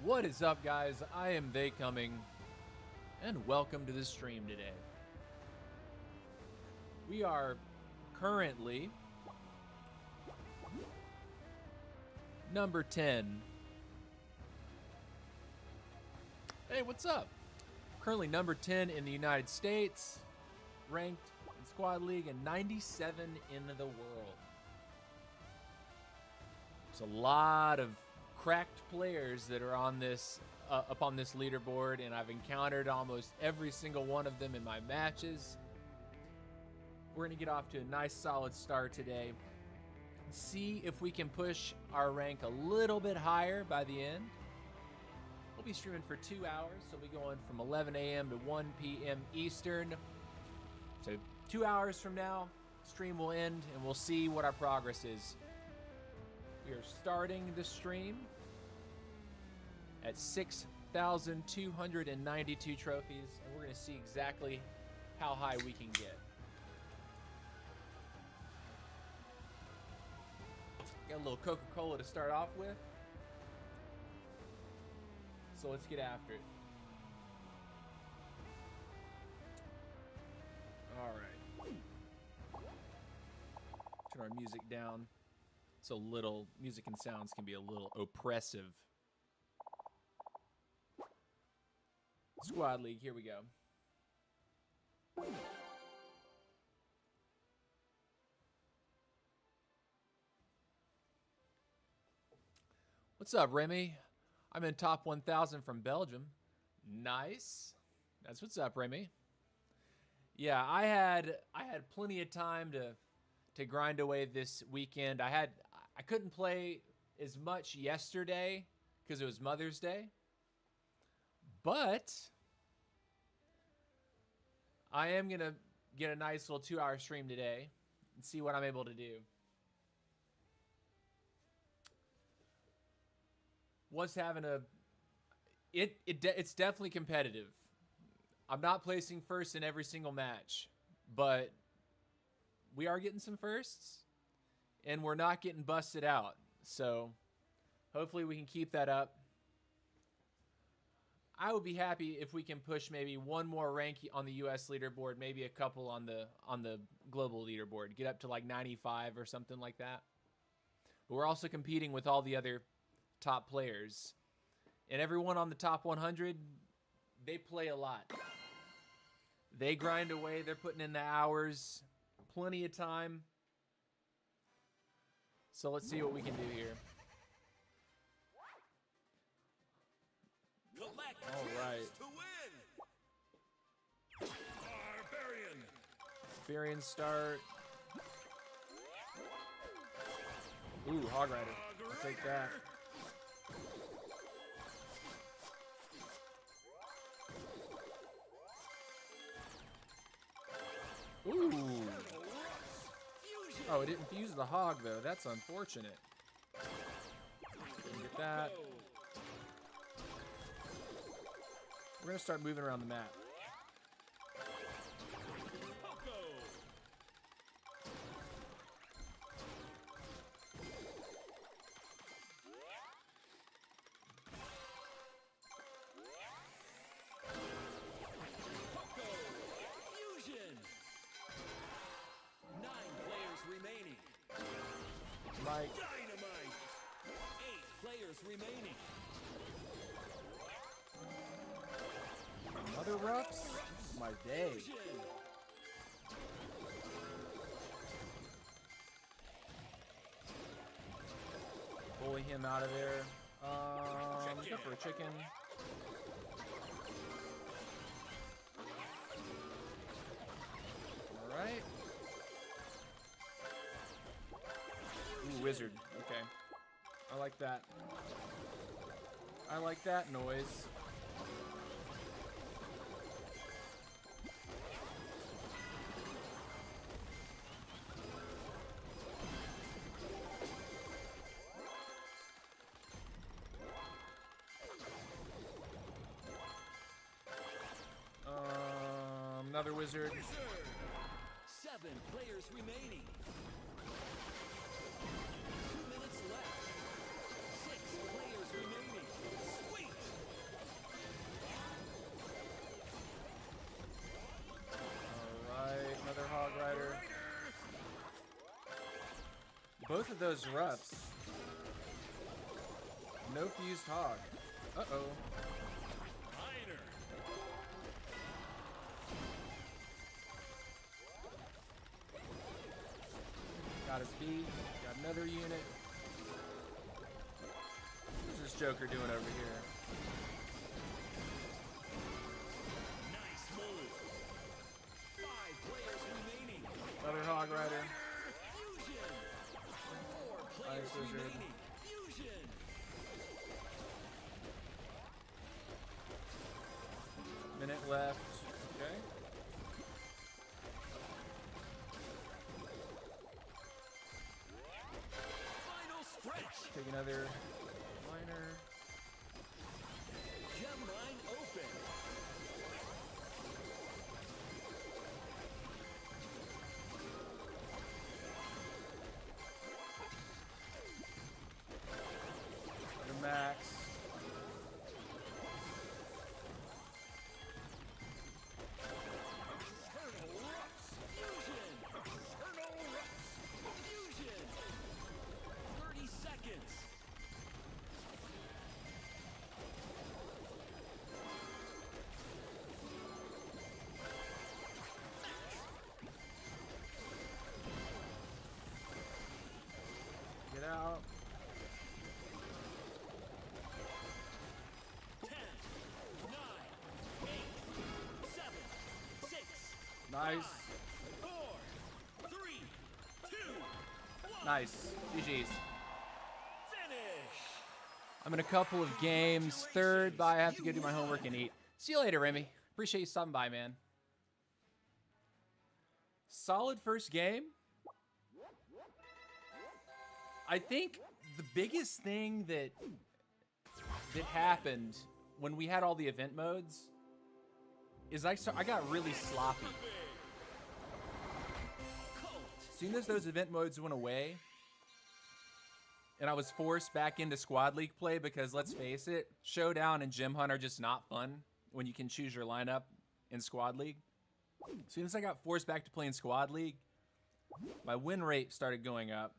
What is up, guys? I am They Coming, and welcome to the stream today. We are currently number 10. Hey, what's up? Currently number 10 in the United States, ranked in Squad League, and 97 in the world. There's a lot of cracked players that are on this up on this leaderboard, and I've encountered almost every single one of them in my matches. We're gonna get off to a nice solid start today. See if we can push our rank a little bit higher by the end. We'll be streaming for 2 hours, so we'll be going from 11 a.m. to 1 p.m. Eastern. So 2 hours from now, stream will end, and we'll see what our progress is. We are starting the stream at 6,292 trophies, and we're going to see exactly how high we can get. Got a little Coca-Cola to start off with, so let's get after it. All right. Turn our music down. So little music and sounds can be a little oppressive. Squad League, here we go. What's up, Remy? I'm in top 1,000 from Belgium. Nice. That's what's up, Remy. Yeah, I had plenty of time to grind away this weekend. I couldn't play as much yesterday because it was Mother's Day. But I am going to get a nice little 2-hour stream today and see what I'm able to do. Was having it's definitely competitive. I'm not placing first in every single match, but we are getting some firsts, and we're not getting busted out. So hopefully we can keep that up. I would be happy if we can push maybe one more rank on the US leaderboard, maybe a couple on the global leaderboard, get up to like 95 or something like that. But we're also competing with all the other top players, and everyone on the top 100, they play a lot. They grind away, they're putting in the hours, plenty of time. So let's see what we can do here. Collect all right. To win. Barbarian start. Ooh, Hog Rider. I'll take that. Ooh. Oh, it didn't fuse the hog, though. That's unfortunate. Get that. We're going to start moving around the map. Remaining. Mike. Dynamite. 8 players remaining. Another Ruffs? My day. Bully him out of there. Go for a chicken. All right. Ooh, wizard. Okay. I like that. I like that noise. Another wizard. 7 players remaining. 2 minutes left. 6 players remaining. Sweet. both of those roughs. No fused hog. Uh-oh. Minor. Got his beat. Got another unit. What's this Joker doing over here? Nice move. 5 players remaining. Another Hog Rider. Fusion. 4 players Ice Wizard. remaining. Fusion. Minute left. Okay. Final stretch. Take another miner. Gem line open. The max. Eternal Rux. Fusion. Eternal Rux. Fusion. 30 seconds. Get out. 10, 9, 8, 7, 6, Nice. 4, 3, 2, 1. Nice. GG's. Finish. I'm in a couple of games. Third, but I have to go do my homework and eat. See you later, Remy. Appreciate you stopping by, man. Solid first game. I think the biggest thing that happened when we had all the event modes is I got really sloppy. As soon as those event modes went away, and I was forced back into Squad League play because, let's face it, Showdown and Gem Hunt are just not fun when you can choose your lineup in Squad League. As soon as I got forced back to playing Squad League, my win rate started going up.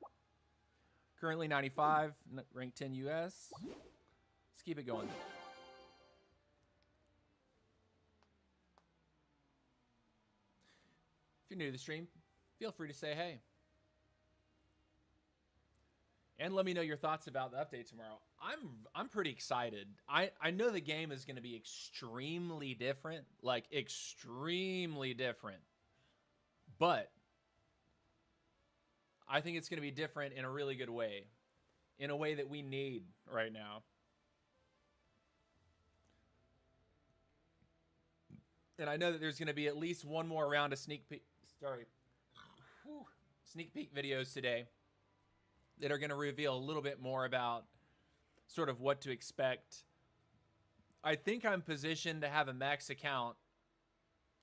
Currently 95, ranked 10 US. Let's keep it going. If you're new to the stream, feel free to say hey. And let me know your thoughts about the update tomorrow. I'm pretty excited. I know the game is going to be extremely different, like extremely different. But I think it's going to be different in a really good way, in a way that we need right now. And I know that there's going to be at least one more round of sneak peek videos today that are going to reveal a little bit more about sort of what to expect. I think I'm positioned to have a max account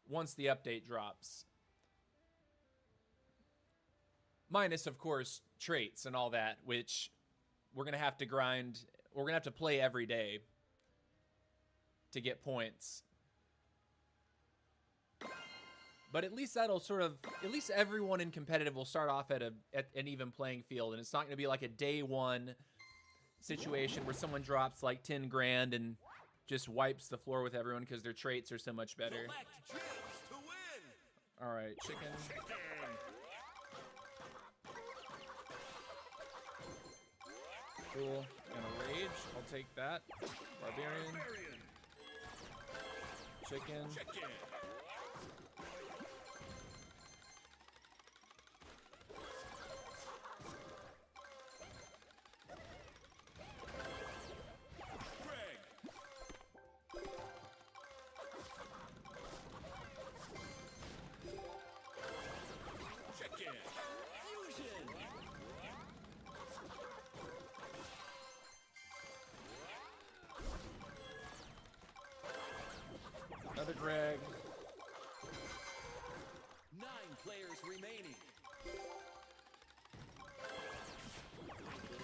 once the update drops. Minus, of course, traits and all that, which we're going to have to grind. We're going to have to play every day to get points. But at least that'll sort of, at least everyone in competitive will start off at an even playing field. And it's not going to be like a day one situation where someone drops like 10 grand and just wipes the floor with everyone because their traits are so much better. Select James to win. All right, chicken. Cool. And a rage. I'll take that. Barbarian. Chicken. Chicken. Greg. Chicken. Fusion. Another Greg. 9 players remaining.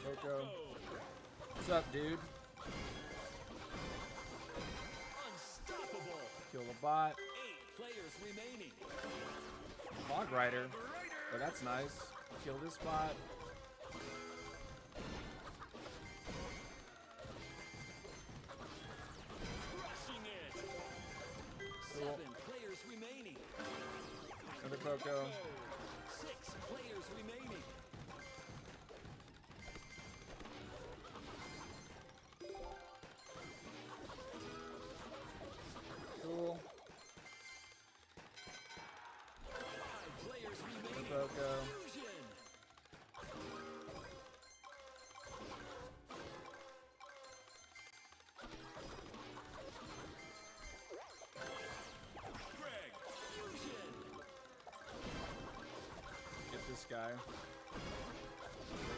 Coco. What's up, dude? Unstoppable. Kill the bot. 8 players remaining. Hog Rider. Oh, that's nice. Kill this bot. Poco. 6 players remaining. Cool. 5 players remaining. Poco. Fusion. Greg. Fusion. Get this guy. Go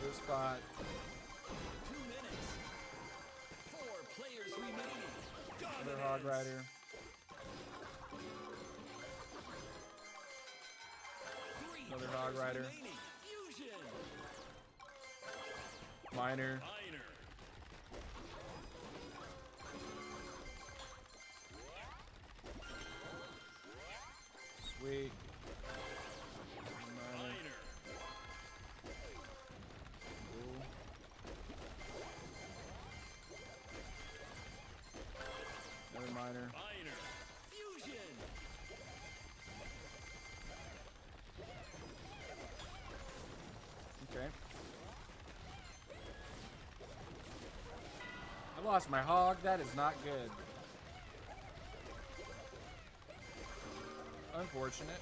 to the spot. 2 minutes. 4 players remaining. Another Dominance. Hog Rider. 3 Another players Hog Rider. remaining. Fusion. Miner. Miner. Sweet. Miner. Miner. Cool. Another miner. Miner. Fusion. Okay. I lost my hog. That is not good. Unfortunate.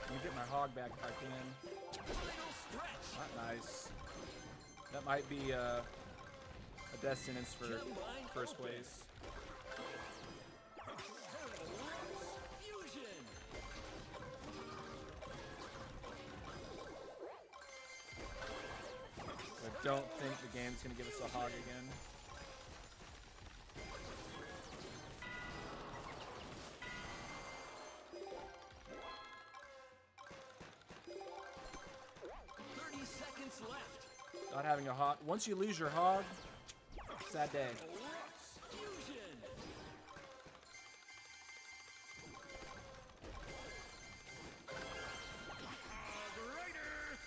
Let me get my hog back if I can. Final stretch. Not nice. That might be a death sentence for Combine first open. place. Fusion. I don't think the game's gonna give us a hog again. Seconds left. Not having a hog. Once you lose your hog, sad day. Fusion. Rider.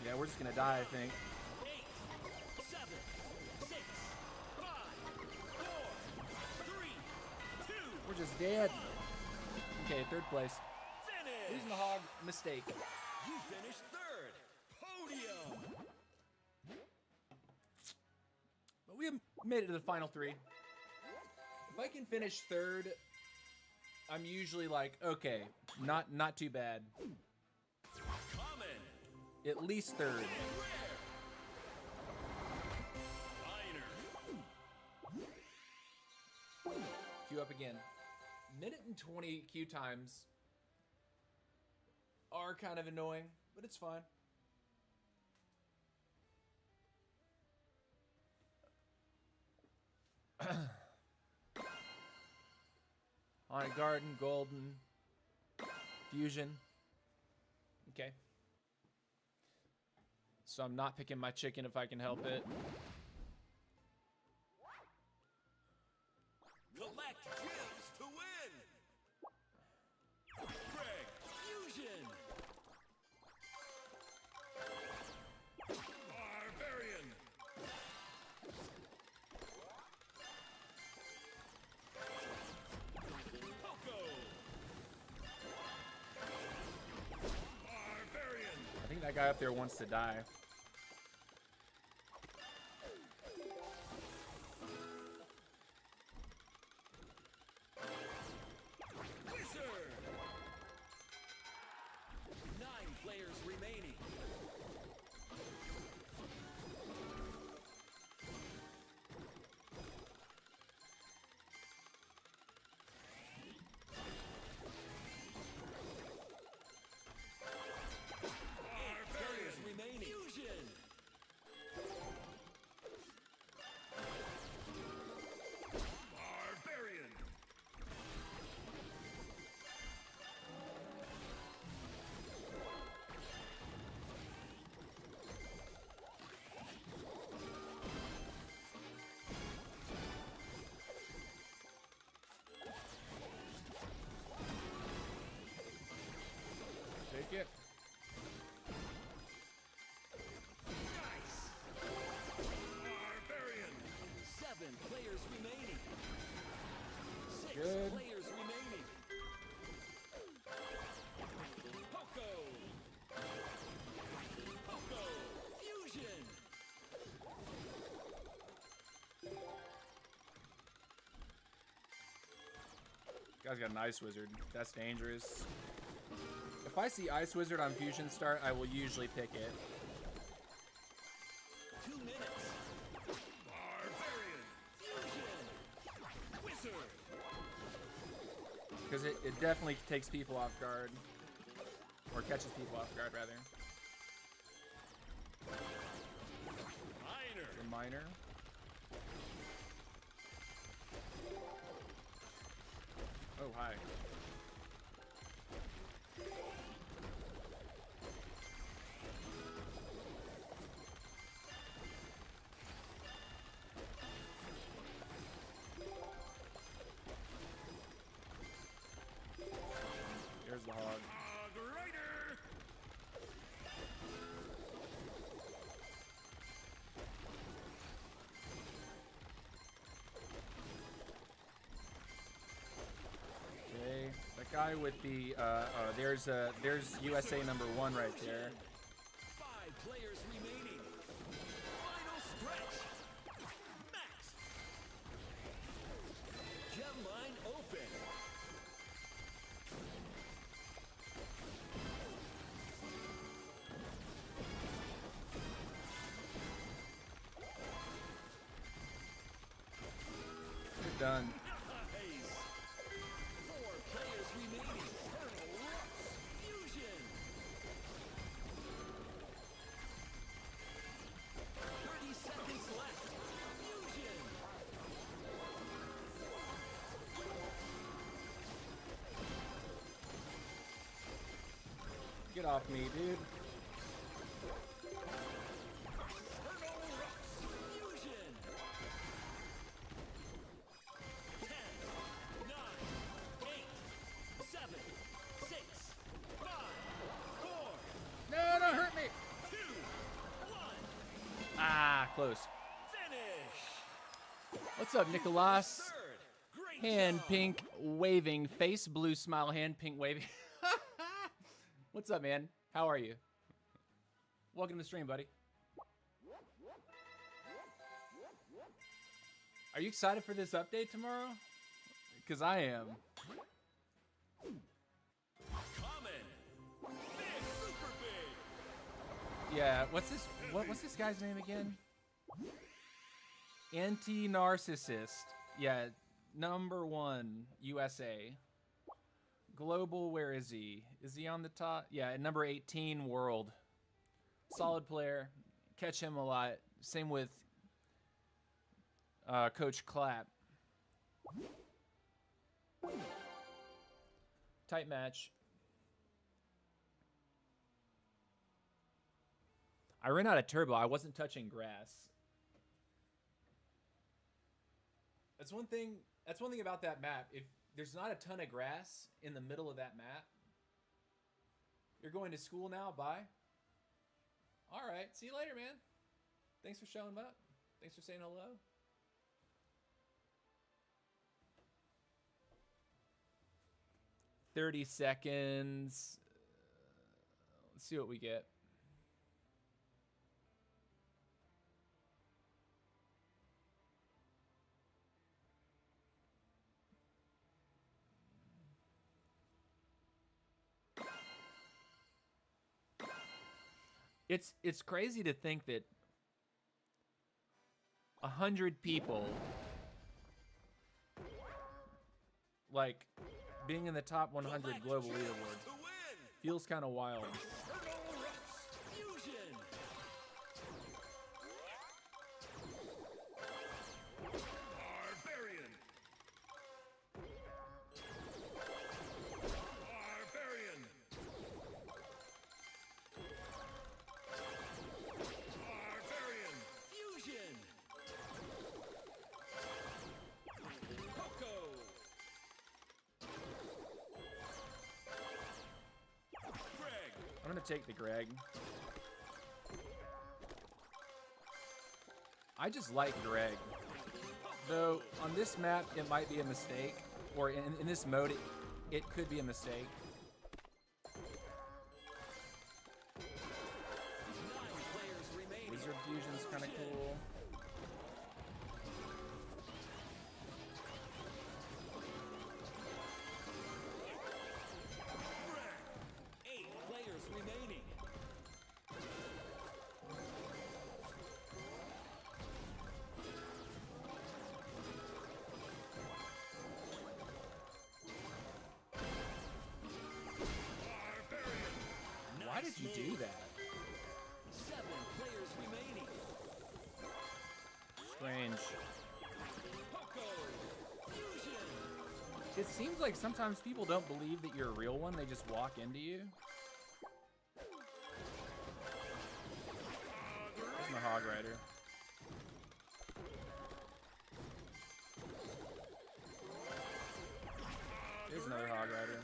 Yeah, we're just gonna die, I think. 8, 7, 6, 5, 4, 3, 2. We're just dead. Okay, third place. Finish. Losing the hog, mistake. You finished third. Podium. But we made it to the final three. If I can finish third, I'm usually like, okay, not too bad. Common. At least third. And rare. Minor. Queue up again. Minute and 20 queue times are kind of annoying, but it's fine. Haunted Garden, Golden, Fusion. Okay. So I'm not picking my chicken if I can help it. Collect gems to win. Greg. Fusion. Barbarian. Poco. Barbarian. I think that guy up there wants to die. Wizard. 9 players remaining. Players remaining. Fusion. Barbarian. Take it. Nice. Barbarian. Guy's got an Ice Wizard. That's dangerous. If I see Ice Wizard on Fusion Start, I will usually pick it. 2 minutes. Barbarian. Fusion. Wizard. Because it definitely takes people off guard. Or catches people off guard, rather. Minor. The Miner. Oh, hi. There's the hog. Hog Rider. Okay, that guy with the there's USA #1 right there. 5 players remaining. Final stretch. Max. Gem line open. You're done. Nice. 4 players remaining. Colonel Rux. Fusion. 30 seconds left. Fusion. Get off me, dude. Colonel Rux. Fusion. 10, 9, 8, 7, 6, 5, 4, No, don't hurt me. 2, 1. Ah, close. Finish. What's up, Nicolas? Third. Great Hand job. pink waving, face blue smile, hand pink waving. What's up, man? How are you? Welcome to the stream, buddy. Are you excited for this update tomorrow? Because I am. Common. Big, super big. Yeah, what's this guy's name again? Anti-Narcissist. Yeah, #1 USA. Global, where is he? Is he on the top? Yeah, at number 18 world. Solid player. Catch him a lot. Same with Coach Clapp. Tight match. I ran out of turbo. I wasn't touching grass. That's one thing about that map. If there's not a ton of grass in the middle of that map, you're going to school now? Bye. All right. See you later, man. Thanks for showing up. Thanks for saying hello. $30 seconds. Let's see what we get. It's crazy to think that 100 people, like, being in the top 100 global leaderboard To win. feels kind of wild. Colonel Rux. Fusion. Barbarian. Barbarian. Barbarian. Fusion. Coco. Greg. I'm gonna take the Greg. I just like Greg. Though on this map it might be a mistake, or in this mode it could be a mistake. 9 players remaining. Wizard Fusion's kind of cool. did you do that? 7 players remaining. Strange. Poco. Fusion. It seems like sometimes people don't believe that you're a real one. They just walk into you. There's my Hog Rider. There's another Hog Rider.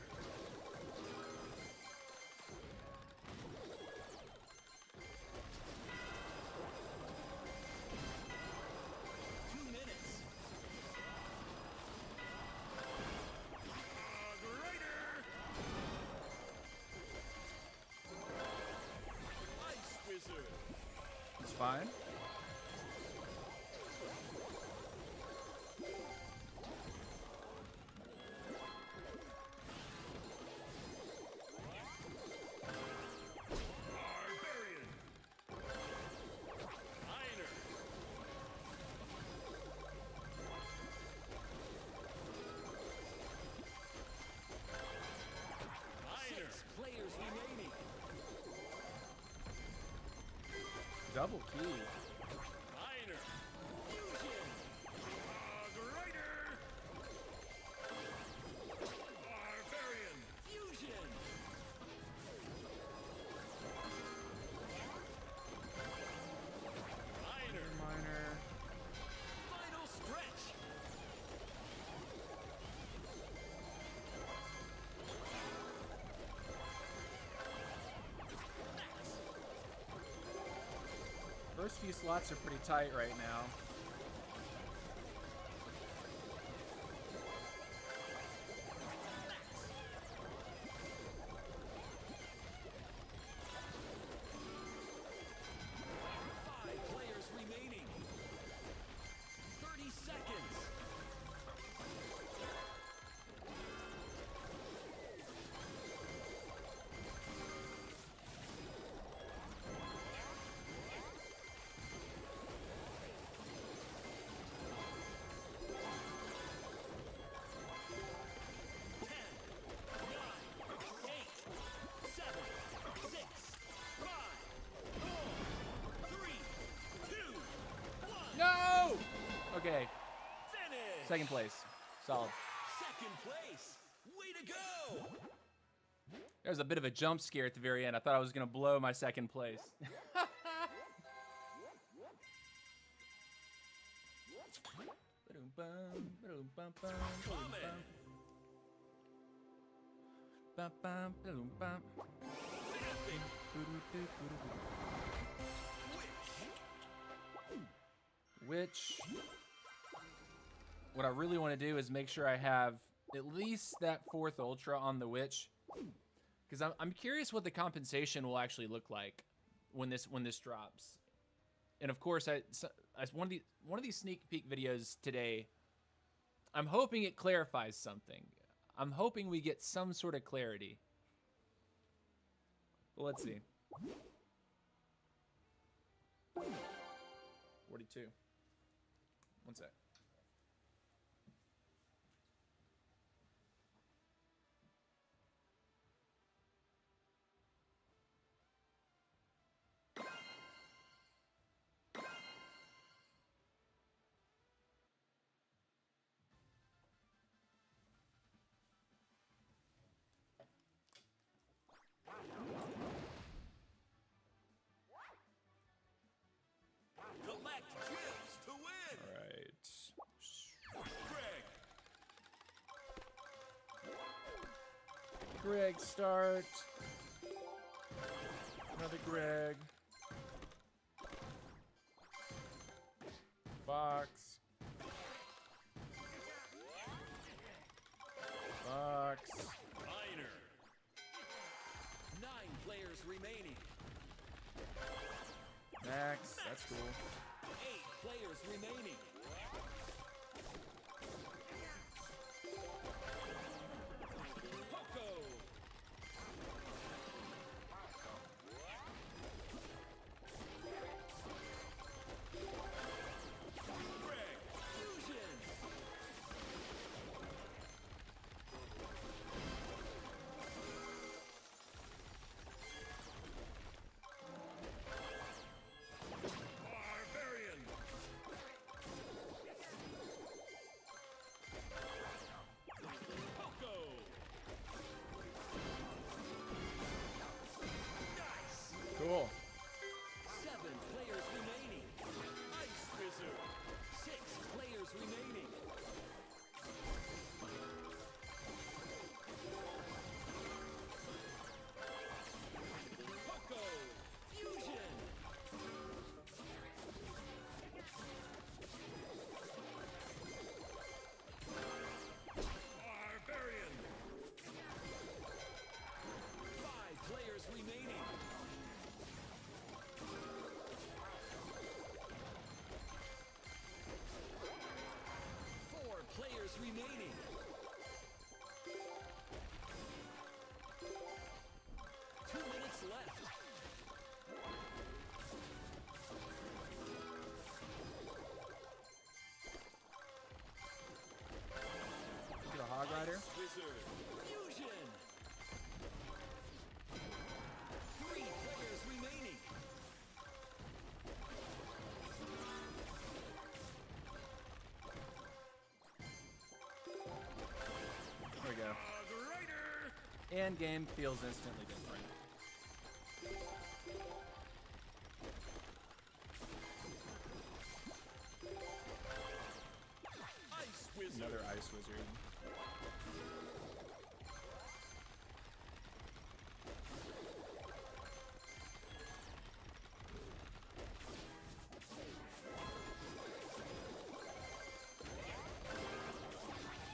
It's fine. Players remaining. Double key. Miner. Fusion. Rider. Barbarian. Fusion. Miner. Final stretch. First few slots are pretty tight right now. No! Okay, Finish. second place. Solid. Second place. Way to go. There was a bit of a jump scare at the very end. I thought I was going to blow my second place. Which, what I really want to do is make sure I have at least that 4th Ultra on the Witch, because I'm curious what the compensation will actually look like when this drops. And of course, one of these sneak peek videos today, I'm hoping it clarifies something. I'm hoping we get some sort of clarity. Well, let's see. 42. One sec. Collect gems to win. All right. Greg. Greg, start. Another Greg. Fox. Fox. Miner. 9 players remaining. Max. That's cool. 8 players remaining. Poco. Greg. Fusion. hand game feels instantly different. Ice Wizard. Another Ice Wizard.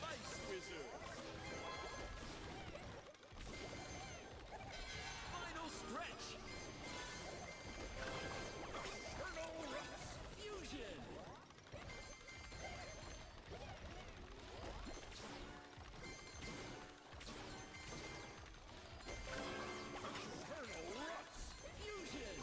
Ice Wizard. Final stretch. Eternal Rust. Fusion. Eternal Rust. Fusion.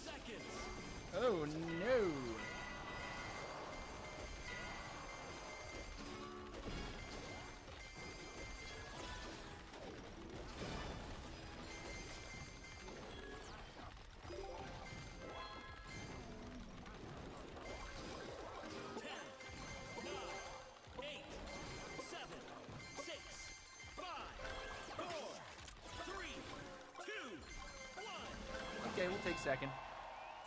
Seconds. Oh no! Ten, nine, eight, seven, six, five, four, three, two, one. Okay, we'll take second.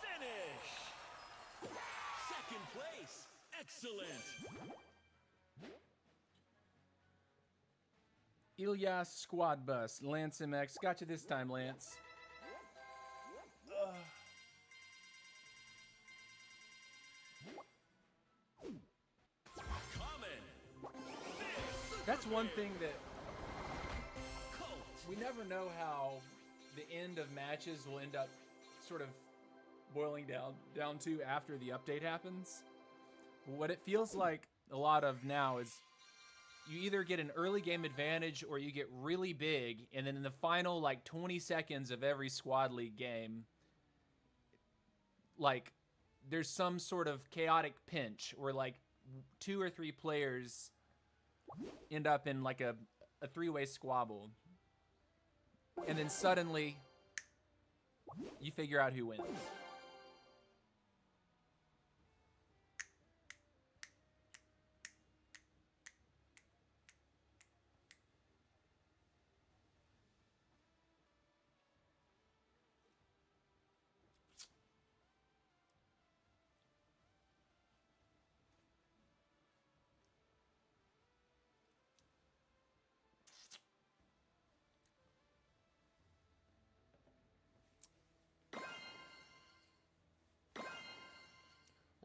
Finish. Second place. Excellent. Ilyas Squad Bus, Lance MX. Got you this time, Lance. Common. That's one thing that Colt. we never know how the end of matches will end up sort of boiling down to after the update happens. What it feels like a lot of now is you either get an early game advantage or you get really big, and then in the final like 20 seconds of every squad league game, like there's some sort of chaotic pinch where like 2 or 3 players end up in like a three-way squabble, and then suddenly you figure out who wins.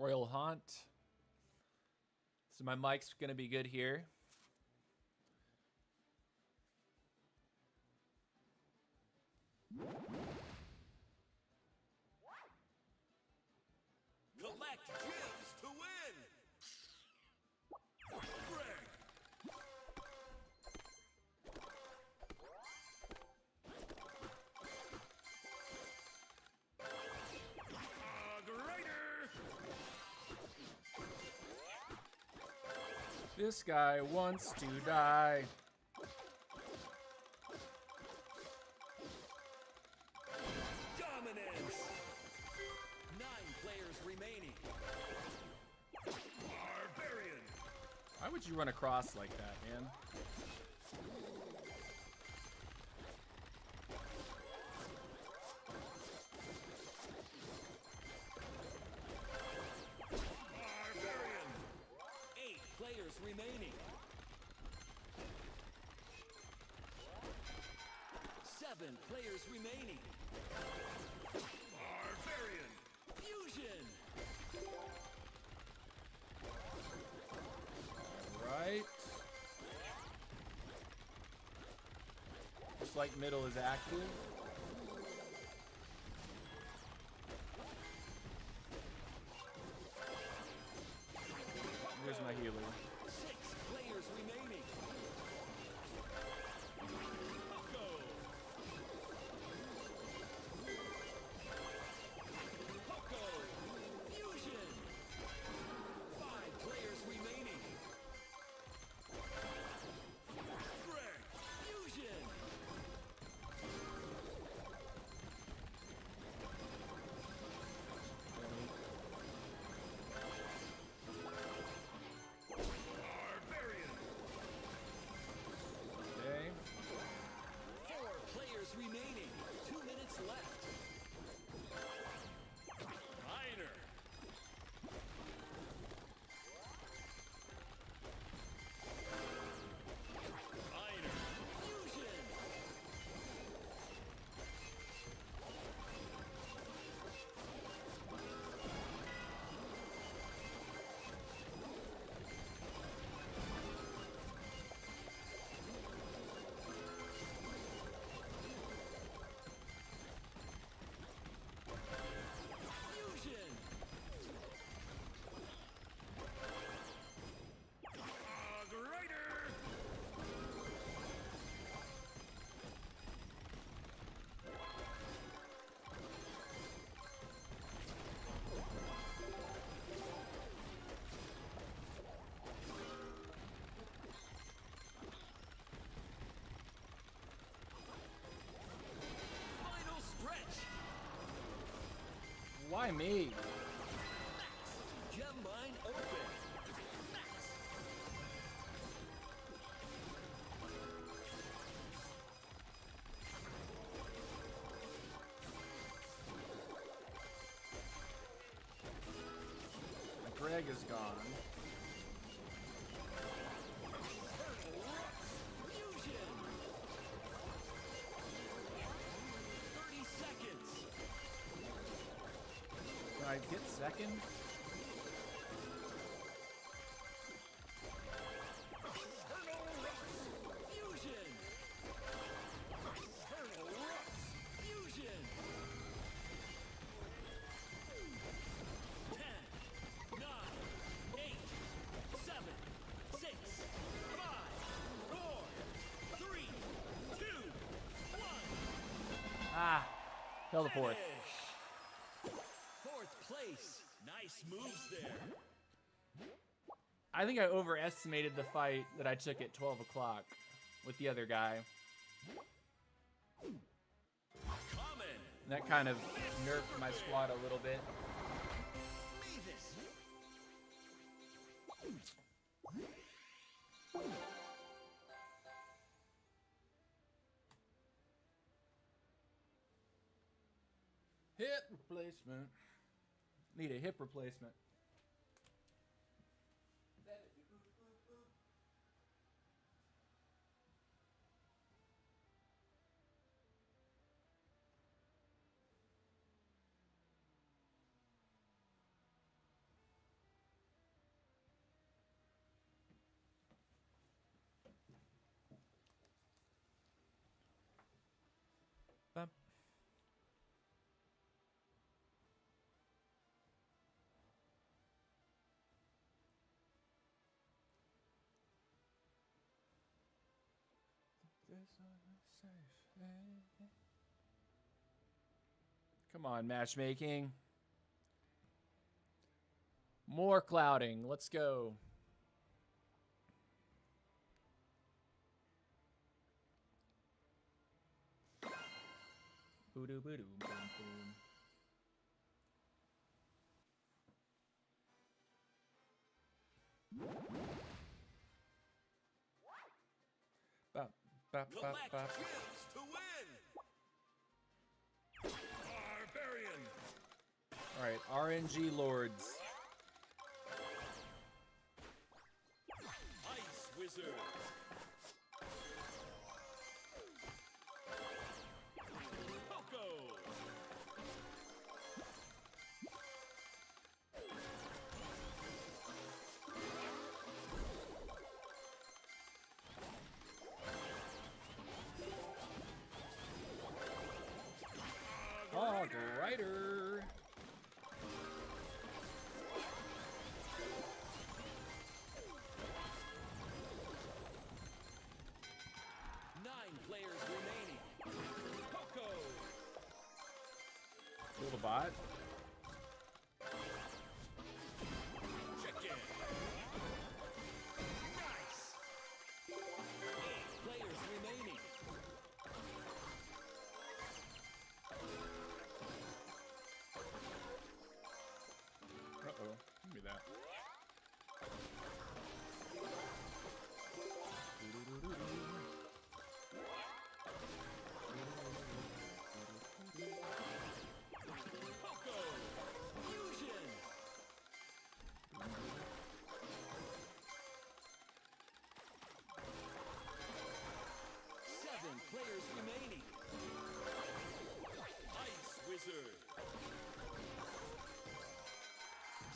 Royal Haunt. So my mic's gonna be good here. Collect gems to win. Greg. Greater. This guy wants to die. Dominance. 9 players remaining. Barbarian. Why would you run across like that, man? Barbarian. 8 players remaining. 7 players remaining. Barbarian. Fusion. Right. Looks like middle is active. Here's my healer. 6 players remaining. Poco. Poco. Fusion. 5 players remaining. Greg. Fusion. Why me? Gem mine open. Greg is gone. Fusion. 30 seconds. Can I get second? Fusion. Fusion. 10, 9, 8, 7, 6, 5, 4, 3, 2, 1. Ah, held the fourth. Finish. Fourth place. Nice moves there. I think I overestimated the fight that I took at 12 o'clock with the other guy. Common. And that kind of nerfed my squad a little bit. Mavis. Hip replacement. Need a hip replacement. Bum. Come on, matchmaking. More clouding. Let's go. Boo-doo, boo-doo, boom, boom. Bop, bop, bop, Galactic bop. Gems to win. Barbarian. All right, RNG Lords. Ice Wizard. Poco. Hog Rider. Nine players remaining. Poco. Little bot. Chicken. Nice. 8 players remaining. Uh-oh. Give me that. Poco. Fusion. 7 players remaining. Ice Wizard.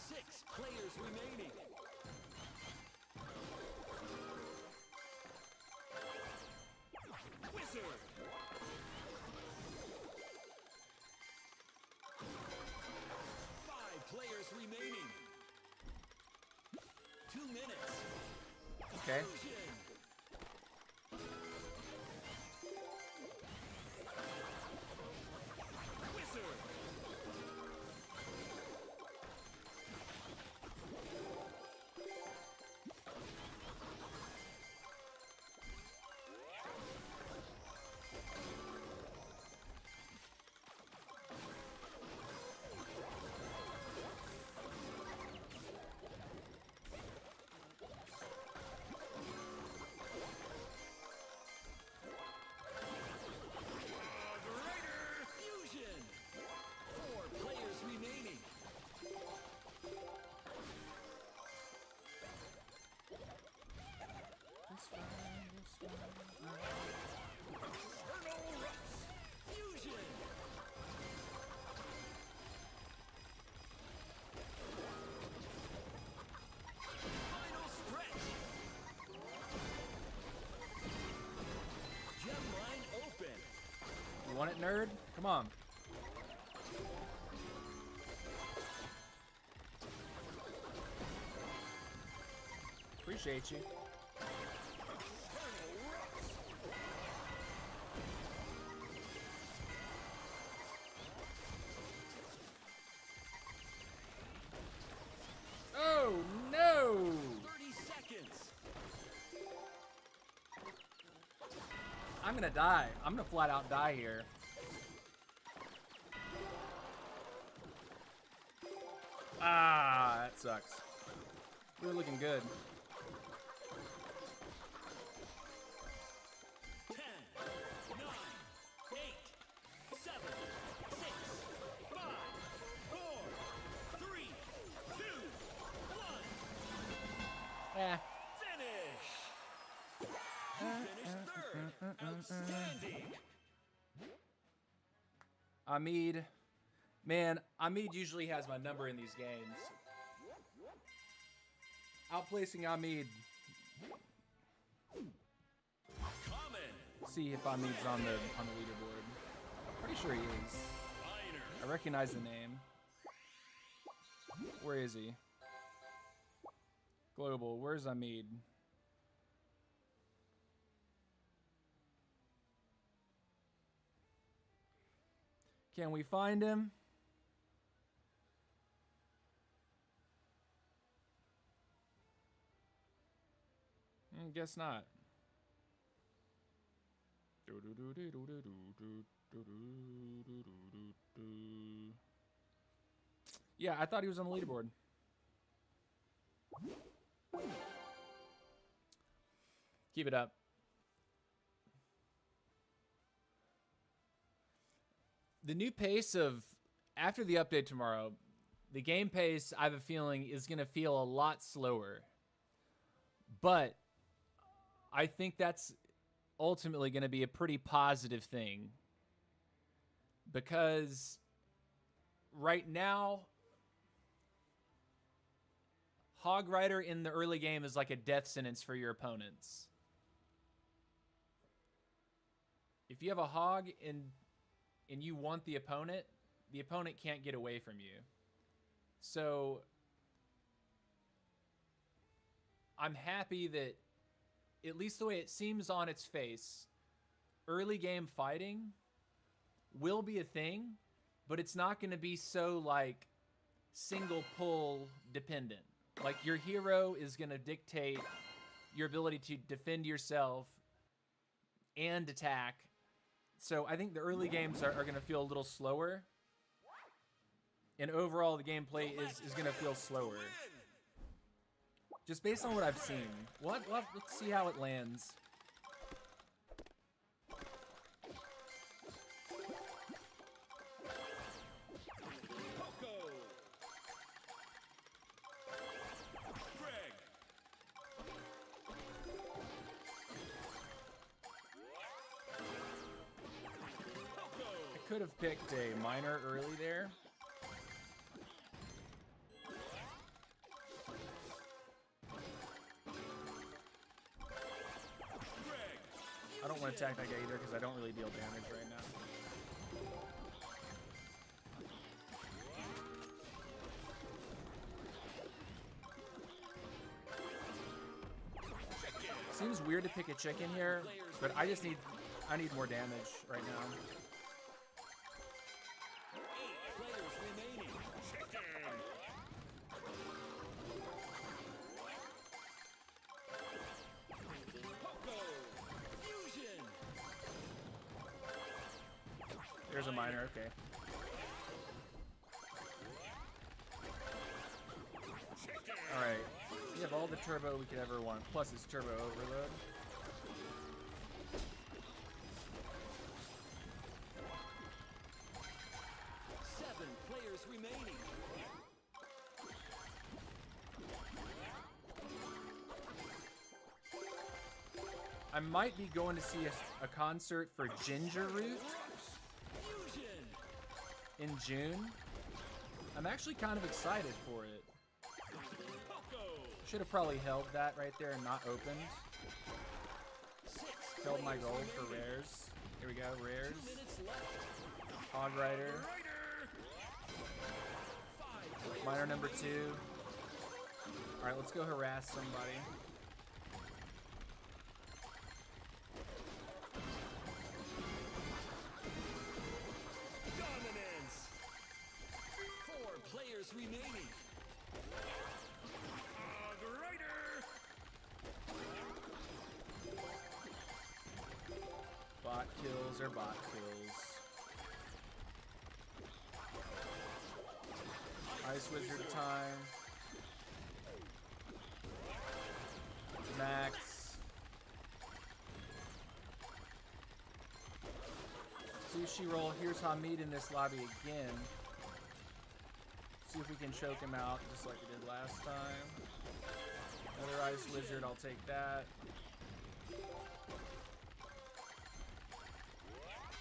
6 players remaining. Wizard. 5 players remaining. 2 minutes. Okay. Fusion. Wizard. nerd. Come on. Appreciate you. Oh no! 30 seconds. I'm gonna die. I'm gonna flat out die here. Ah, that sucks. We were looking good. 10, 9, 8, 7, 6, 5, 4, 3, 2, 1. Eh. Finish. You finished third. Outstanding. Amid. Man, Amid usually has my number in these games. Outplacing Amid. Common. See if Amid's on the leaderboard. I'm pretty sure he is. Minor. I recognize the name. Where is he? Global. Where's Amid? Can we find him? Guess not. Yeah, I thought he was on the leaderboard. Keep it up. The new pace of after the update tomorrow, the game pace, I have a feeling, is going to feel a lot slower. But I think that's ultimately going to be a pretty positive thing. Because right now, Hog Rider in the early game is like a death sentence for your opponents. If you have a Hog and you want the opponent can't get away from you. So I'm happy that, at least the way it seems on its face, early game fighting will be a thing, but it's not going to be so like single pull dependent. Like your hero is going to dictate your ability to defend yourself and attack. So I think the early games are going to feel a little slower. And overall, the gameplay is going to feel slower. Just based on what I've seen. Let's see how it lands. Poco. Greg. Poco. I could have picked a minor early there. Greg. I don't want to attack that guy either because I don't really deal damage right now. Seems weird to pick a chicken here, but I need more damage right now. 8 players remaining. Chicken. Poco. Fusion. There's a minor, okay. Alright. We have all the turbo we could ever want, plus it's turbo overload. Seven players remaining. I might be going to see a concert for Ginger Root Fusion. in June. I'm actually kind of excited for it. Poco. Should have probably held that right there and not opened. 6 Held my players gold for remaining. rares. Here we go, rares. 2 minutes left. Hog Rider. Miner number 2. All right, let's go harass somebody. Dominance. 4 players remaining. Rider. Bot kills or bot kills. Ice Wizard time. Max. Sushi roll. Here's Hamid in this lobby again. See if we can choke him out just like we did last time. Another Ice Wizard. I'll take that.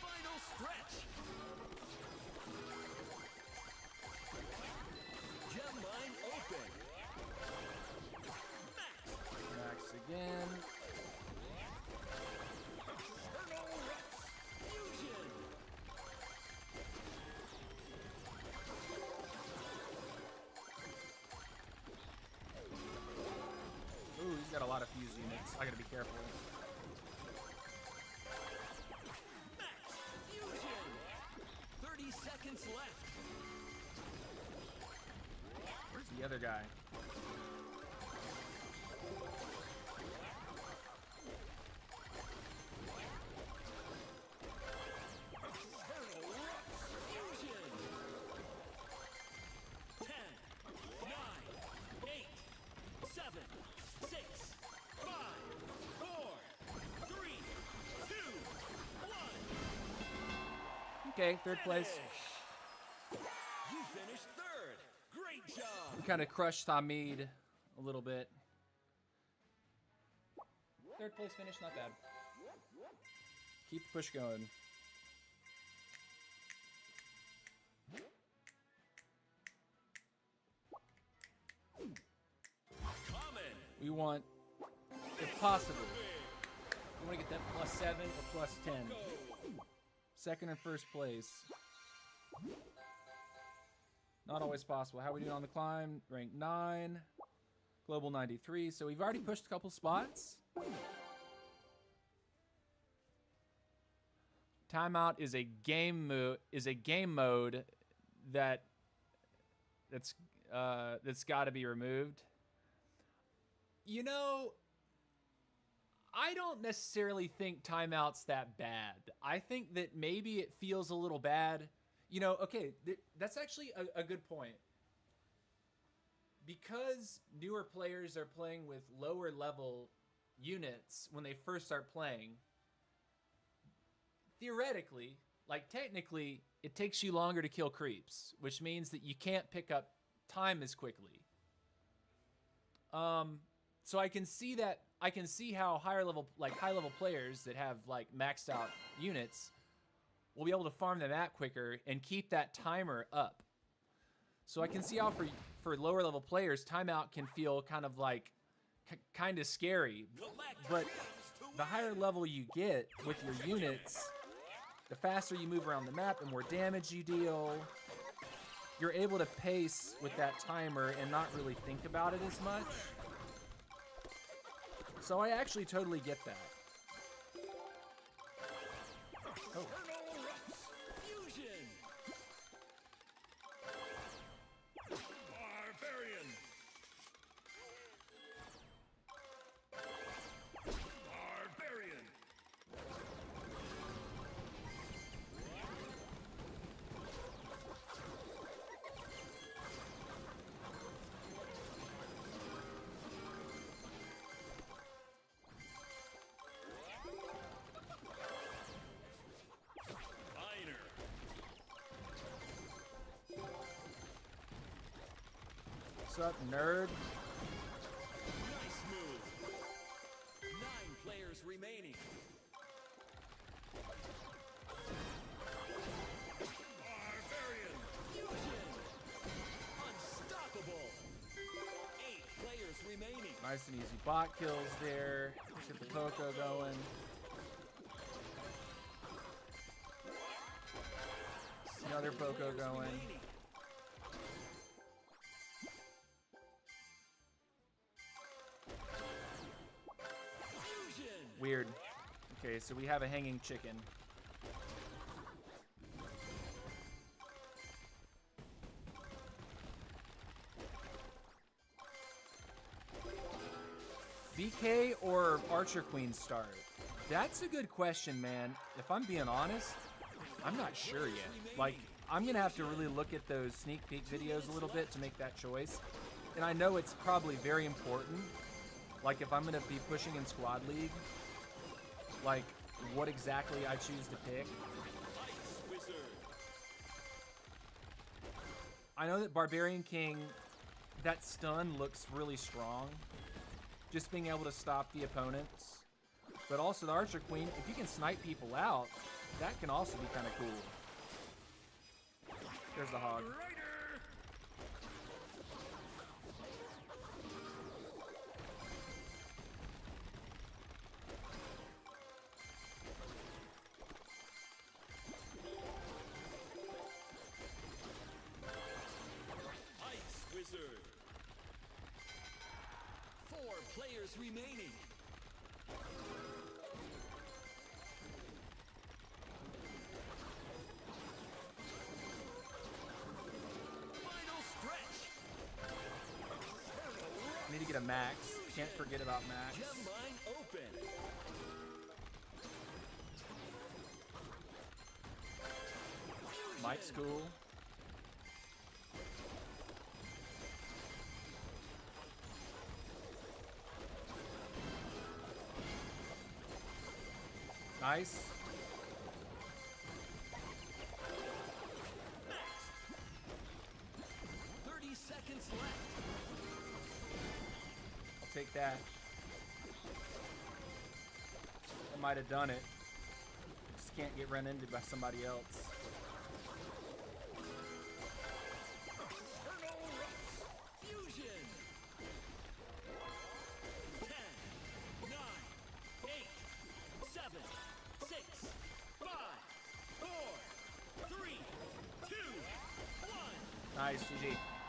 Final stretch. Gem mine open. Max again. Eternal Rex. Fusion. Ooh, he's got a lot of fuse units. I gotta be careful. Max Fusion. 30 seconds left. Where's the other guy? Eternal Rex. Fusion. 10, 9, 8, 7, 6, 5, 4, 3, 2, 1. Okay, third place. You finished third. Great job. We kind of crushed Hamid a little bit. Third place finish, not bad. Keep the push going. Common. We want, if possible, we want to get that +7 or +10. Second and first place. Not always possible. How are we doing on the climb? Rank 9. Global 93. So we've already pushed a couple spots. Timeout is a game mode that's got to be removed. You know, I don't necessarily think timeout's that bad. I think that maybe it feels a little bad. You know, okay, that's actually a good point. Because newer players are playing with lower level units when they first start playing, theoretically, like technically, it takes you longer to kill creeps, which means that you can't pick up time as quickly. So I can see that. I can see how high level players that have like maxed out units will be able to farm the map quicker and keep that timer up. So I can see how for lower level players, timeout can feel kind of like kind of scary. But the higher level you get with your units, the faster you move around the map, the more damage you deal. You're able to pace with that timer and not really think about it as much. So I actually totally get that. Oh. Eternal Rex. Fusion. Barbarian. Barbarian. Miner. What's up, nerd? Nice move. 9 players remaining. Barbarian. Fusion. Unstoppable. 8 players remaining. Nice and easy bot kills there. Let's get the Poco going. another Poco going. Weird. Okay, so we have a hanging chicken. BK or Archer Queen start? That's a good question, man. If I'm being honest, I'm not sure yet. Like, I'm gonna have to really look at those sneak peek videos a little bit to make that choice. And I know it's probably very important. Like, if I'm gonna be pushing in Squad League, like, what exactly I choose to pick. I know that Barbarian King, that stun looks really strong. Just being able to stop the opponents. But also the Archer Queen, if you can snipe people out, that can also be kind of cool. There's the hog. Ice Wizard. 4 players remaining. I need to get a Max. Can't forget about Max. Gem line open. Mike's cool. Nice. Next. 30 seconds left. I'll take that. I might have done it. Just can't get run into by somebody else. Eternal Rust. Fusion. 10, 9, 8, 7, 6, 5, 4, 3, 2, 1. Nice, GG.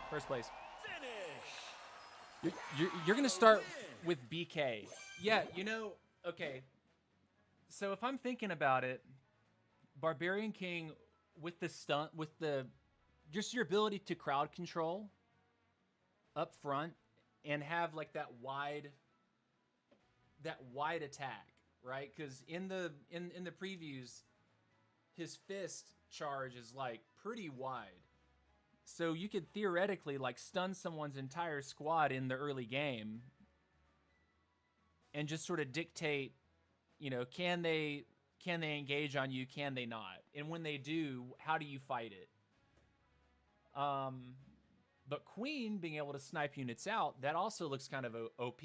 First place. Finish. You're gonna start with BK. Yeah, you know, okay. So if I'm thinking about it, Barbarian King with the stunt, with the just your ability to crowd control up front and have like that wide attack, right? Because in the previews, his fist charge is like pretty wide. So you could theoretically like stun someone's entire squad in the early game and just sort of dictate, you know, can they engage on you, can they not? And when they do, how do you fight it? But Queen being able to snipe units out, that also looks kind of OP.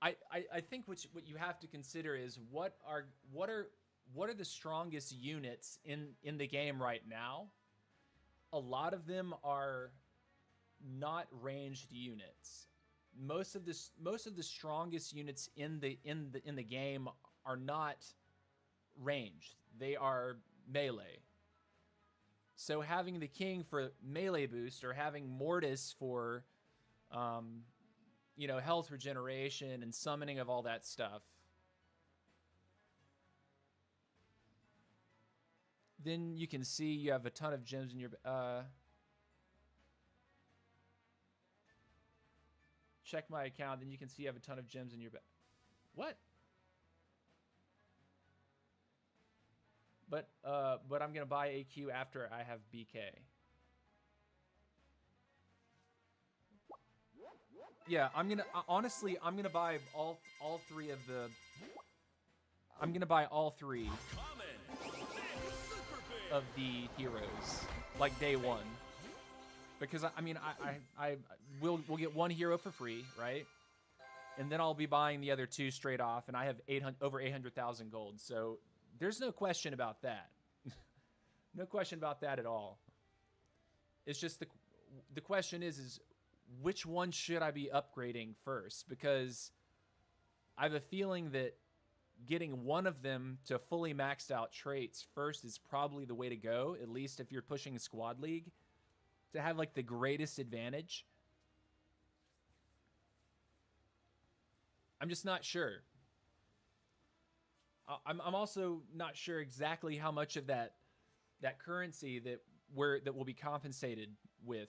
I think what you have to consider is what are the strongest units in the game right now? A lot of them are not ranged units. Most of the strongest units in the game are not ranged. They are melee. So having the King for melee boost or having Mortis for you know, health regeneration and summoning of all that stuff, then you can see you have a ton of gems in your check my account, then you can see you have a ton of gems in your what? But I'm gonna buy AQ after I have BK. Yeah, honestly I'm gonna buy all three of the. I'm gonna buy all three of the heroes like day one, because I mean we'll get one hero for free, right? And then I'll be buying the other two straight off, and I have over 800,000 gold, so there's no question about that. No question about that at all. It's just the question is which one should I be upgrading first? Because I have a feeling that getting one of them to fully maxed out traits first is probably the way to go, at least if you're pushing Squad League, to have like the greatest advantage. I'm just not sure. I'm also not sure exactly how much of that currency that will be compensated with.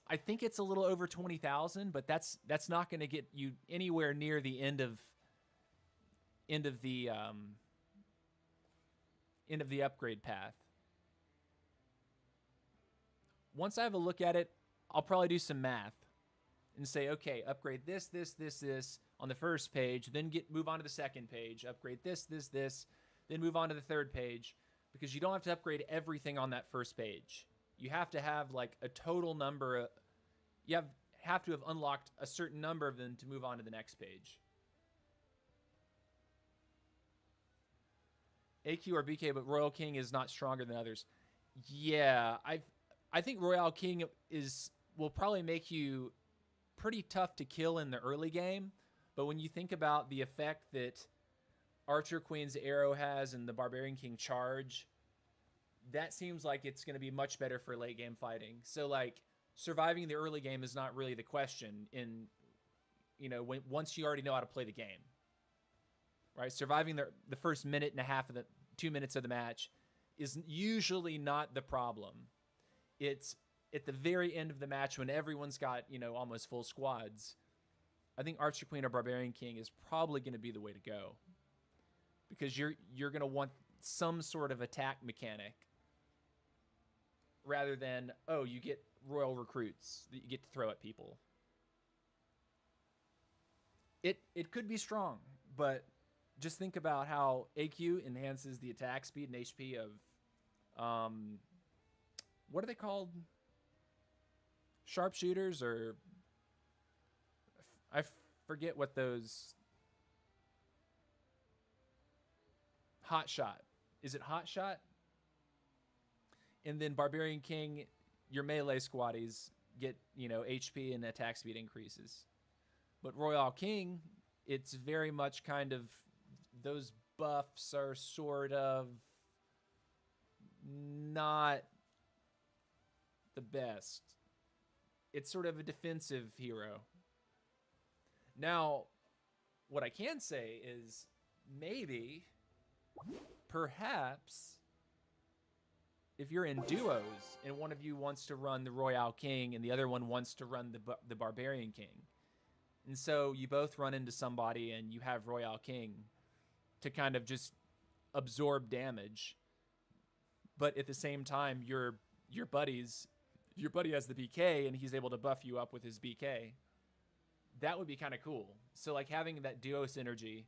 I think it's a little over 20,000, but that's not going to get you anywhere near the end of the upgrade path. Once I have a look at it, I'll probably do some math and say, okay, upgrade this on the first page, then move on to the second page, upgrade this, then move on to the third page, because you don't have to upgrade everything on that first page. You have to have like a total number. You have to have unlocked a certain number of them to move on to the next page. AQ or BK, but Royal King is not stronger than others. Yeah, I think Royal King will probably make you pretty tough to kill in the early game, but when you think about the effect that Archer Queen's arrow has and the Barbarian King charge, that seems like it's going to be much better for late game fighting. So like surviving the early game is not really the question once you already know how to play the game, right? Surviving the first minute and a half of the 2 minutes of the match is usually not the problem. It's at the very end of the match when everyone's got, almost full squads. I think Archer Queen or Barbarian King is probably going to be the way to go, because you're going to want some sort of attack mechanic rather than, oh, you get royal recruits that you get to throw at people. It could be strong, but just think about how AQ enhances the attack speed and HP of, what are they called? Sharpshooters, or I forget what those. Hot shot. Is it hot shot? And then Barbarian King, your melee squaddies get, HP and attack speed increases. But Royal King, it's very much kind of, those buffs are sort of not the best. It's sort of a defensive hero. Now, what I can say is maybe, perhaps, if you're in duos and one of you wants to run the Royal King and the other one wants to run the Barbarian King, and so you both run into somebody and you have Royal King to kind of just absorb damage, but at the same time your buddy has the BK and he's able to buff you up with his BK. That would be kind of cool. So like having that duo synergy.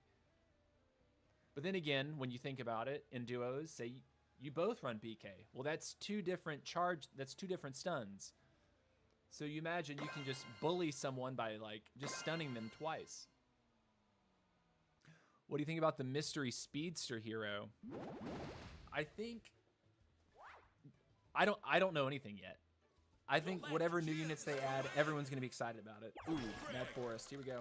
But then again, when you think about it, in duos, say you both run BK. Well, that's two different stuns. So you imagine you can just bully someone by like just stunning them twice. What do you think about the mystery speedster hero? I don't know anything yet. I think whatever new units they add, everyone's going to be excited about it. Ooh, Mad Forest. Here we go.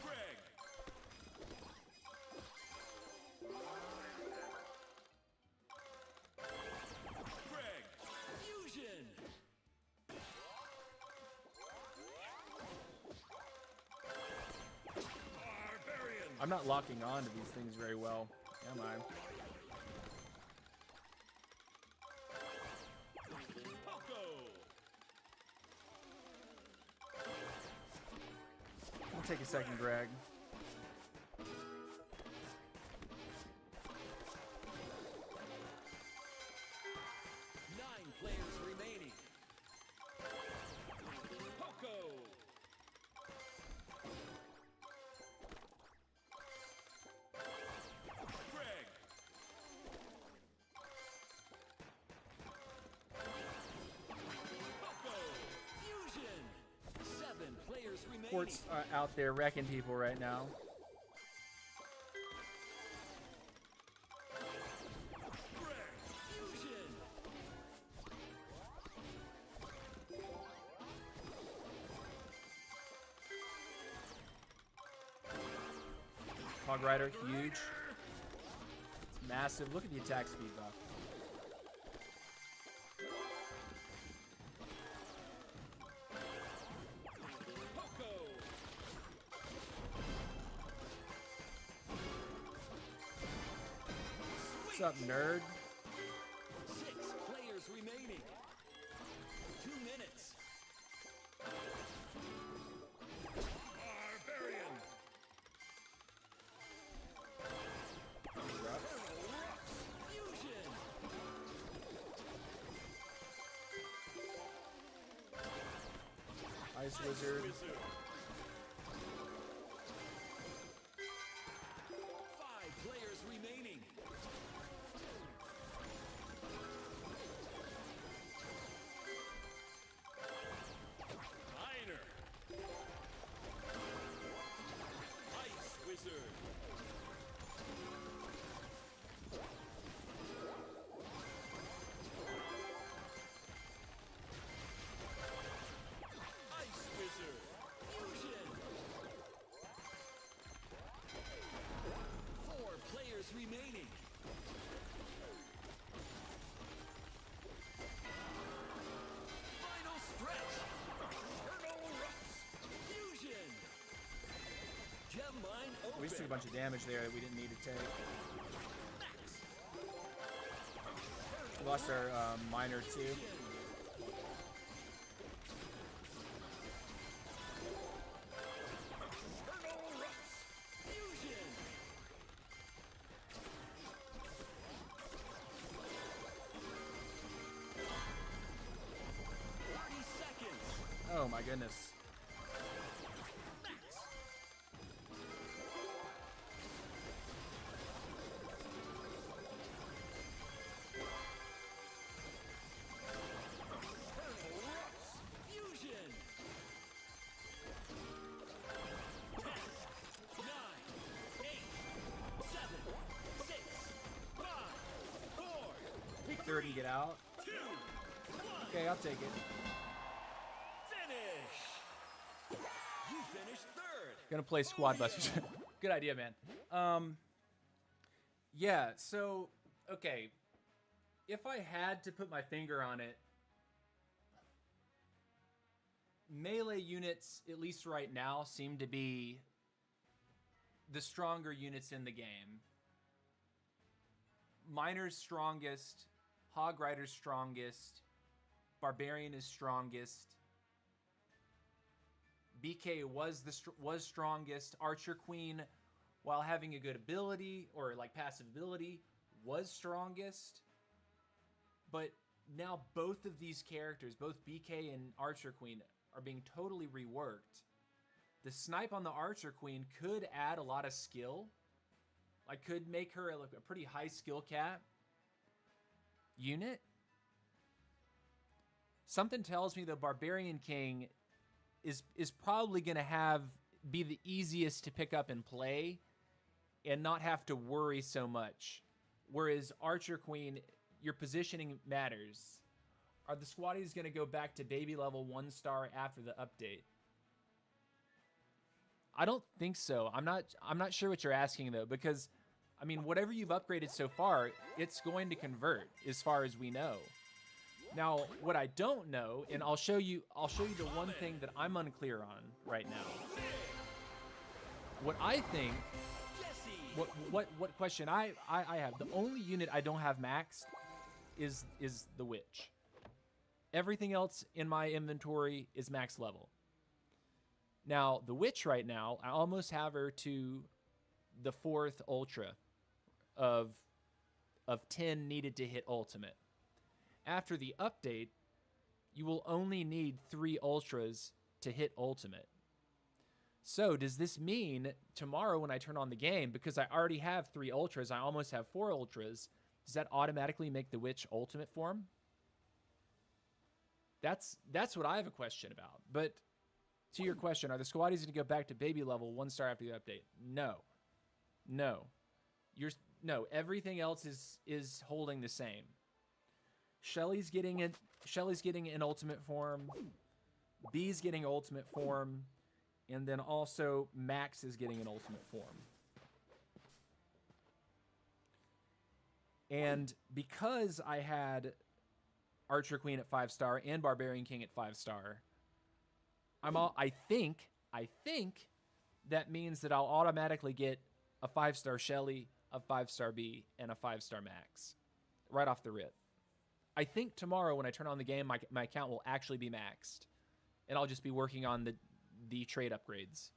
Greg. Greg. Fusion. Barbarian. I'm not locking on to these things very well, am I? Poco. We'll take a second, Greg. 9 players remaining. Poco. Greg. Poco. Fusion. 7 players remaining. Port's out there wrecking people right now. Greg. Fusion. Hog Rider, huge. It's massive. Look at the attack speed buff. What's up, nerd? 6 players remaining. 2 minutes. Barbarian. Fusion. Ice Wizard. 5 players remaining. Miner. Ice Wizard. Ice Wizard. Fusion. 4 players remaining. Final stretch. Turtle Rocks. Fusion. Gem mine open. We just took a bunch of damage there that we didn't need to take. Max. We lost our miner too. Turtle Rocks. Fusion. 30 seconds. Oh my goodness. Max. Turtle Rocks. Fusion. 10, 9, 8, 7, 6, 5, 4, Take third and get out. 2, 1. Okay, I'll take it. Finish. You finished third. Gonna play Squad Busters. Good idea, man. Yeah, so, okay. If I had to put my finger on it, melee units, at least right now, seem to be the stronger units in the game. Miner's strongest, Hog Rider's strongest, Barbarian is strongest, BK was strongest, Archer Queen, while having a good ability or like passive ability, was strongest. But now both of these characters, both BK and Archer Queen, are being totally reworked. The snipe on the Archer Queen could add a lot of skill. Like, could make her a pretty high skill cap unit. Something tells me the Barbarian King is probably going to be the easiest to pick up and play and not have to worry so much. Whereas Archer Queen, your positioning matters. Are the squaddies going to go back to baby level 1 star after the update? I don't think so. I'm not sure what you're asking though, because I mean, whatever you've upgraded so far, it's going to convert as far as we know. Now, what I don't know, and I'll show you the one thing that I'm unclear on right now. What I think, what question I have, the only unit I don't have maxed is the Witch. Everything else in my inventory is max level. Now, the Witch right now, I almost have her to the 4th Ultra of 10 needed to hit Ultimate. After the update, you will only need 3 Ultras to hit Ultimate. So does this mean tomorrow when I turn on the game, because I already have 3 Ultras, I almost have 4 Ultras, does that automatically make the Witch Ultimate form? That's what I have a question about. But to your question, are the squaddies going to go back to baby level 1 star after the update? No. No. Everything else is holding the same. Shelly's getting an ultimate form. B's getting ultimate form. And then also Max is getting an ultimate form. And because I had Archer Queen at 5-star and Barbarian King at 5-star, I think that means that I'll automatically get a 5-star Shelly, a 5-star B, and a 5-star Max right off the rip. I think tomorrow when I turn on the game, my account will actually be maxed, and I'll just be working on the trade upgrades.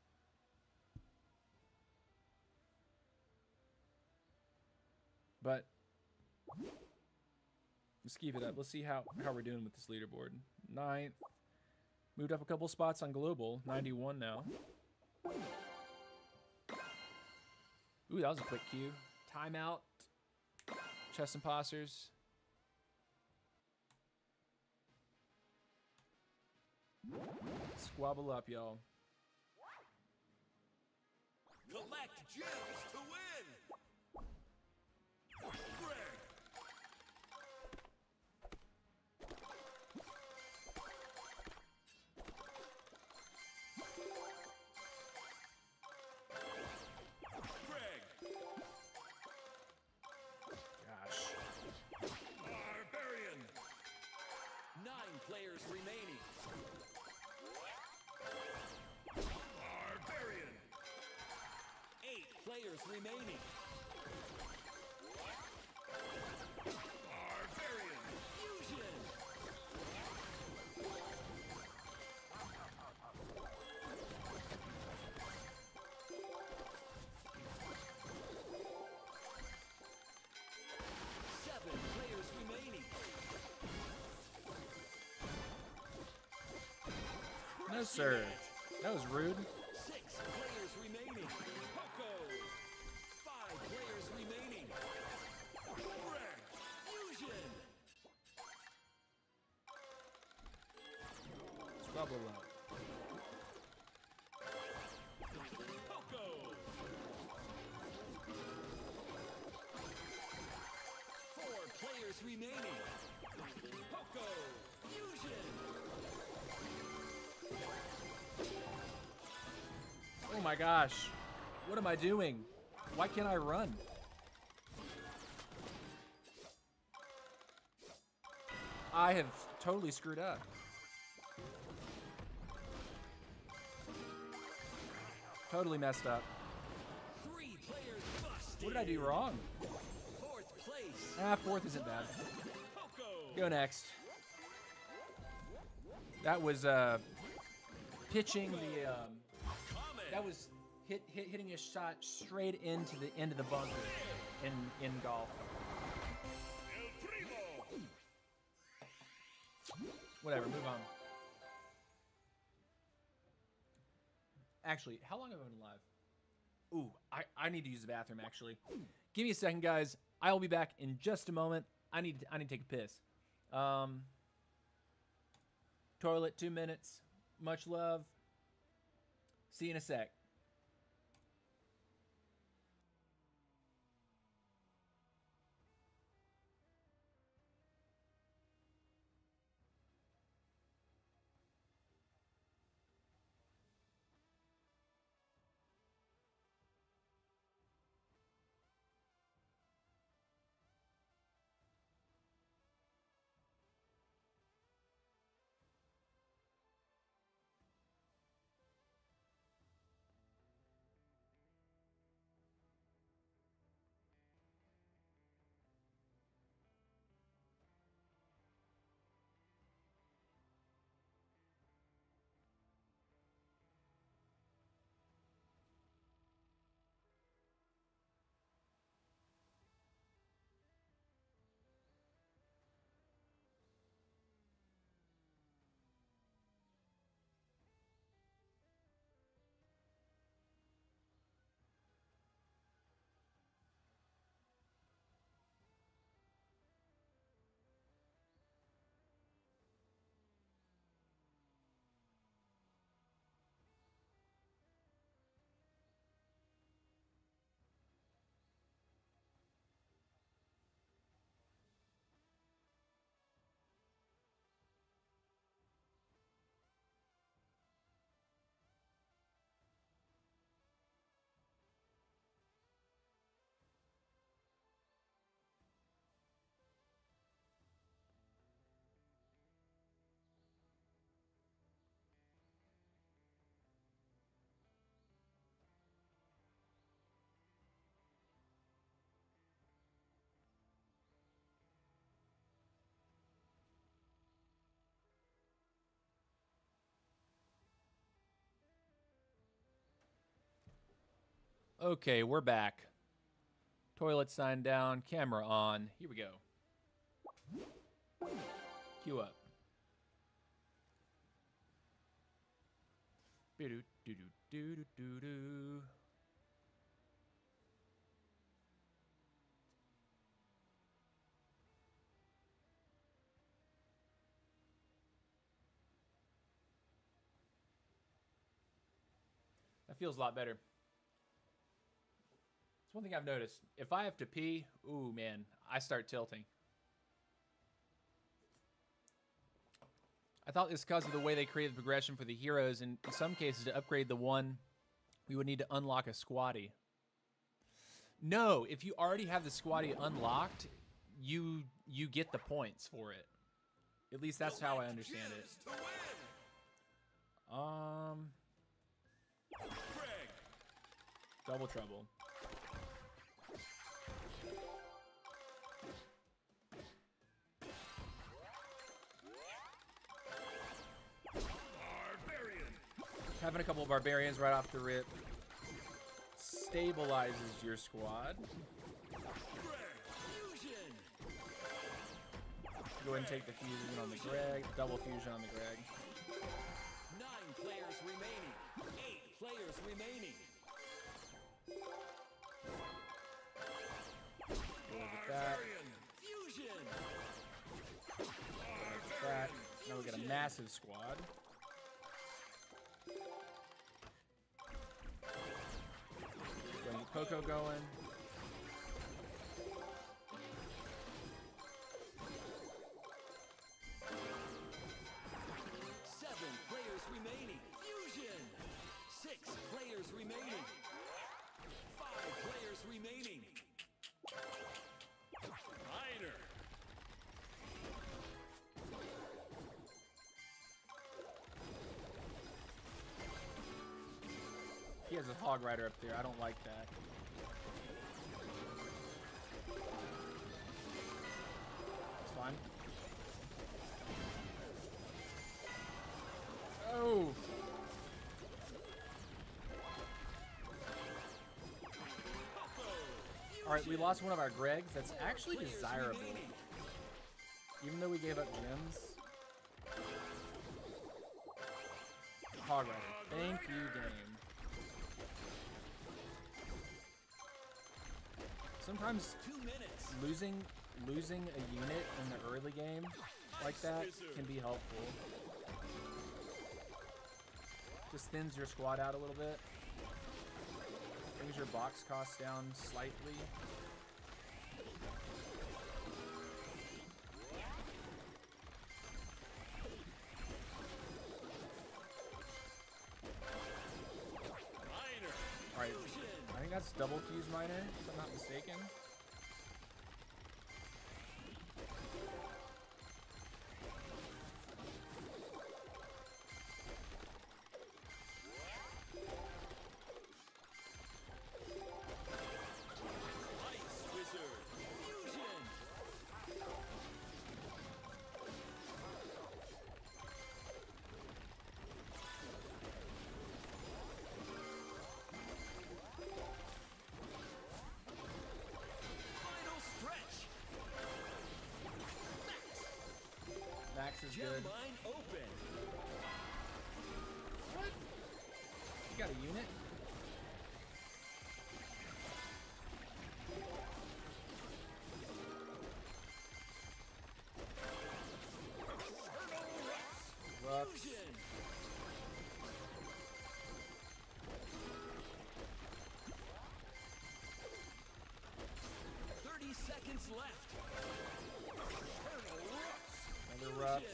But let's keep it up. Let's see how we're doing with this leaderboard. 9th. Moved up a couple spots on global. 91 now. Ooh, that was a quick cue. Timeout. Chest imposters. Squabble up, y'all. Collect gems to win. Greg. Greg. Gosh. Barbarian. 9 players remaining. Barbarian. 8 players remaining. Barbarian. Fusion. Seven players remaining. No, sir. That was rude. 6 players remaining. Poco. 5 players remaining. Greg. Fusion. Squabble up. Poco. 4 players remaining. Poco. Fusion. Oh my gosh. What am I doing? Why can't I run? I have totally screwed up. Totally messed up. 3 players busted. What did I do wrong? 4th place. 4th isn't bad. Poco. Go next. That was pitching the Comet. that was hitting a shot straight into the end of the bunker in golf. El Primo. Whatever, move on. Actually, how long have I been live? Ooh, I need to use the bathroom, actually. Give me a second, guys. I will be back in just a moment. I need to take a piss. Toilet, 2 minutes. Much love. See you in a sec. Okay, we're back. Toilet sign down, camera on. Here we go. Cue up. Do-do-do-do-do-do-do. That feels a lot better. It's one thing I've noticed. If I have to pee, ooh man, I start tilting. I thought this was because of the way they created the progression for the heroes, and in some cases to upgrade the one, we would need to unlock a squatty. No, if you already have the squatty unlocked, you get the points for it. At least that's how I understand it. Double trouble. Having a couple of barbarians right off the rip stabilizes your squad. Go ahead and take the fusion on the Greg. Double fusion on the Greg. 9 players remaining. 8 players remaining. Go with that. Fusion. Go with that. Now we got a massive squad. Getting Coco going. Remaining. 5 players remaining. Minor. He has a hog rider up there. I don't like that. It's fine. Oh. Alright, we lost one of our Gregs. That's actually desirable. Even though we gave up gems. Hog rider. Thank you, game. Sometimes losing a unit in the early game like that can be helpful. Just thins your squad out a little bit. Brings your box cost down slightly. Alright, I think that's double fuse miner, if I'm not mistaken. Max is good. Open. What? You got a unit? Ruffs. 30 seconds left. Another Ruffs.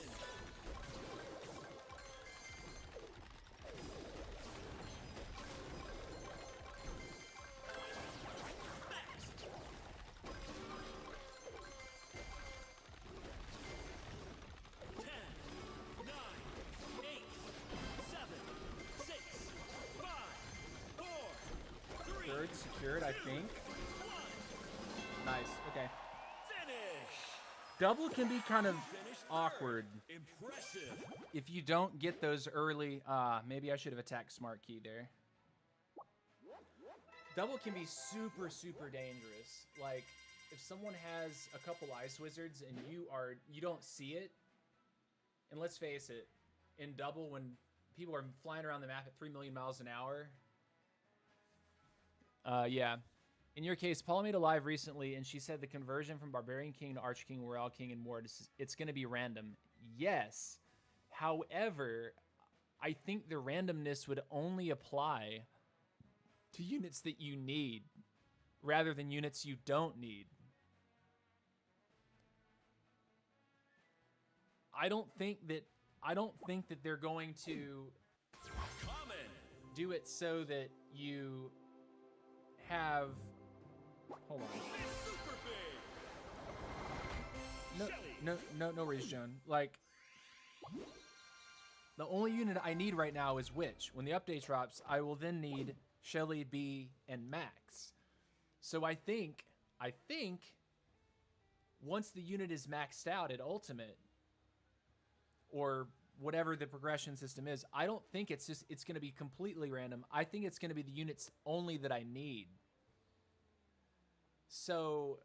Third secured, I think. Nice. Okay. Double can be kind of awkward if you don't get those early. Maybe I should have attacked Smart Key there. Double can be super, super dangerous. Like, if someone has a couple Ice Wizards and you don't see it, and let's face it, in double, when people are flying around the map at 3 million miles an hour, yeah. In your case, Paula made a live recently, and she said the conversion from Barbarian King to Arch King, Royal King, and more, it's going to be random. Yes. However, I think the randomness would only apply to units that you need, rather than units you don't need. I don't think that they're going to do it so that you have. Hold on. No worries, Joan. Like, the only unit I need right now is Witch. When the update drops, I will then need Shelly, B, and Max. So I think once the unit is maxed out at Ultimate, or whatever the progression system is, I don't think it's going to be completely random. I think it's going to be the units only that I need. So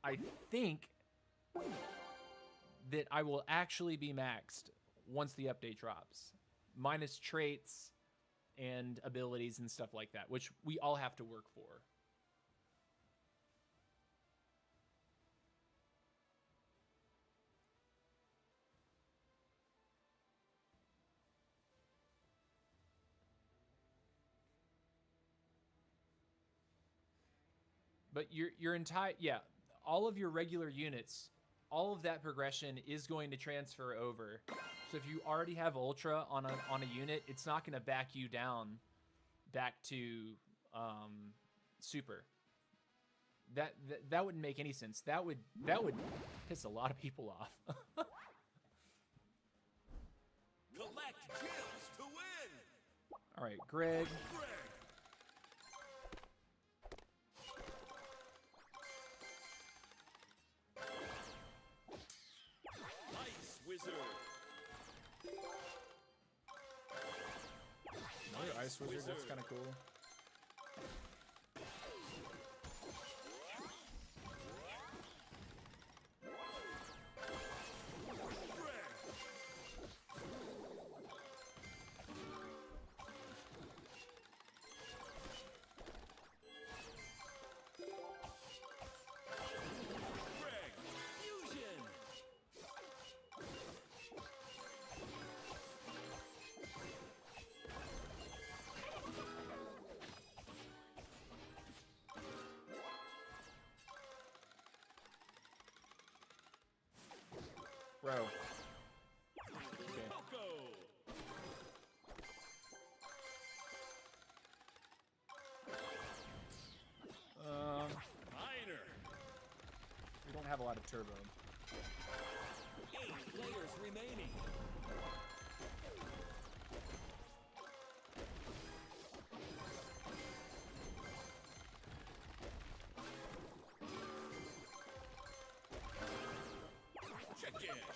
I think that I will actually be maxed once the update drops, minus traits and abilities and stuff like that, which we all have to work for. But your entire, yeah, all of your regular units, all of that progression is going to transfer over. So if you already have Ultra on a unit, it's not going to back you down back to Super. That wouldn't make any sense. That would piss a lot of people off. Collect kills to win. All right, Greg. Ice Wizard. Another Ice Wizard. That's kind of cool. Bro. Okay. Minor. We don't have a lot of turbo. 8 players remaining.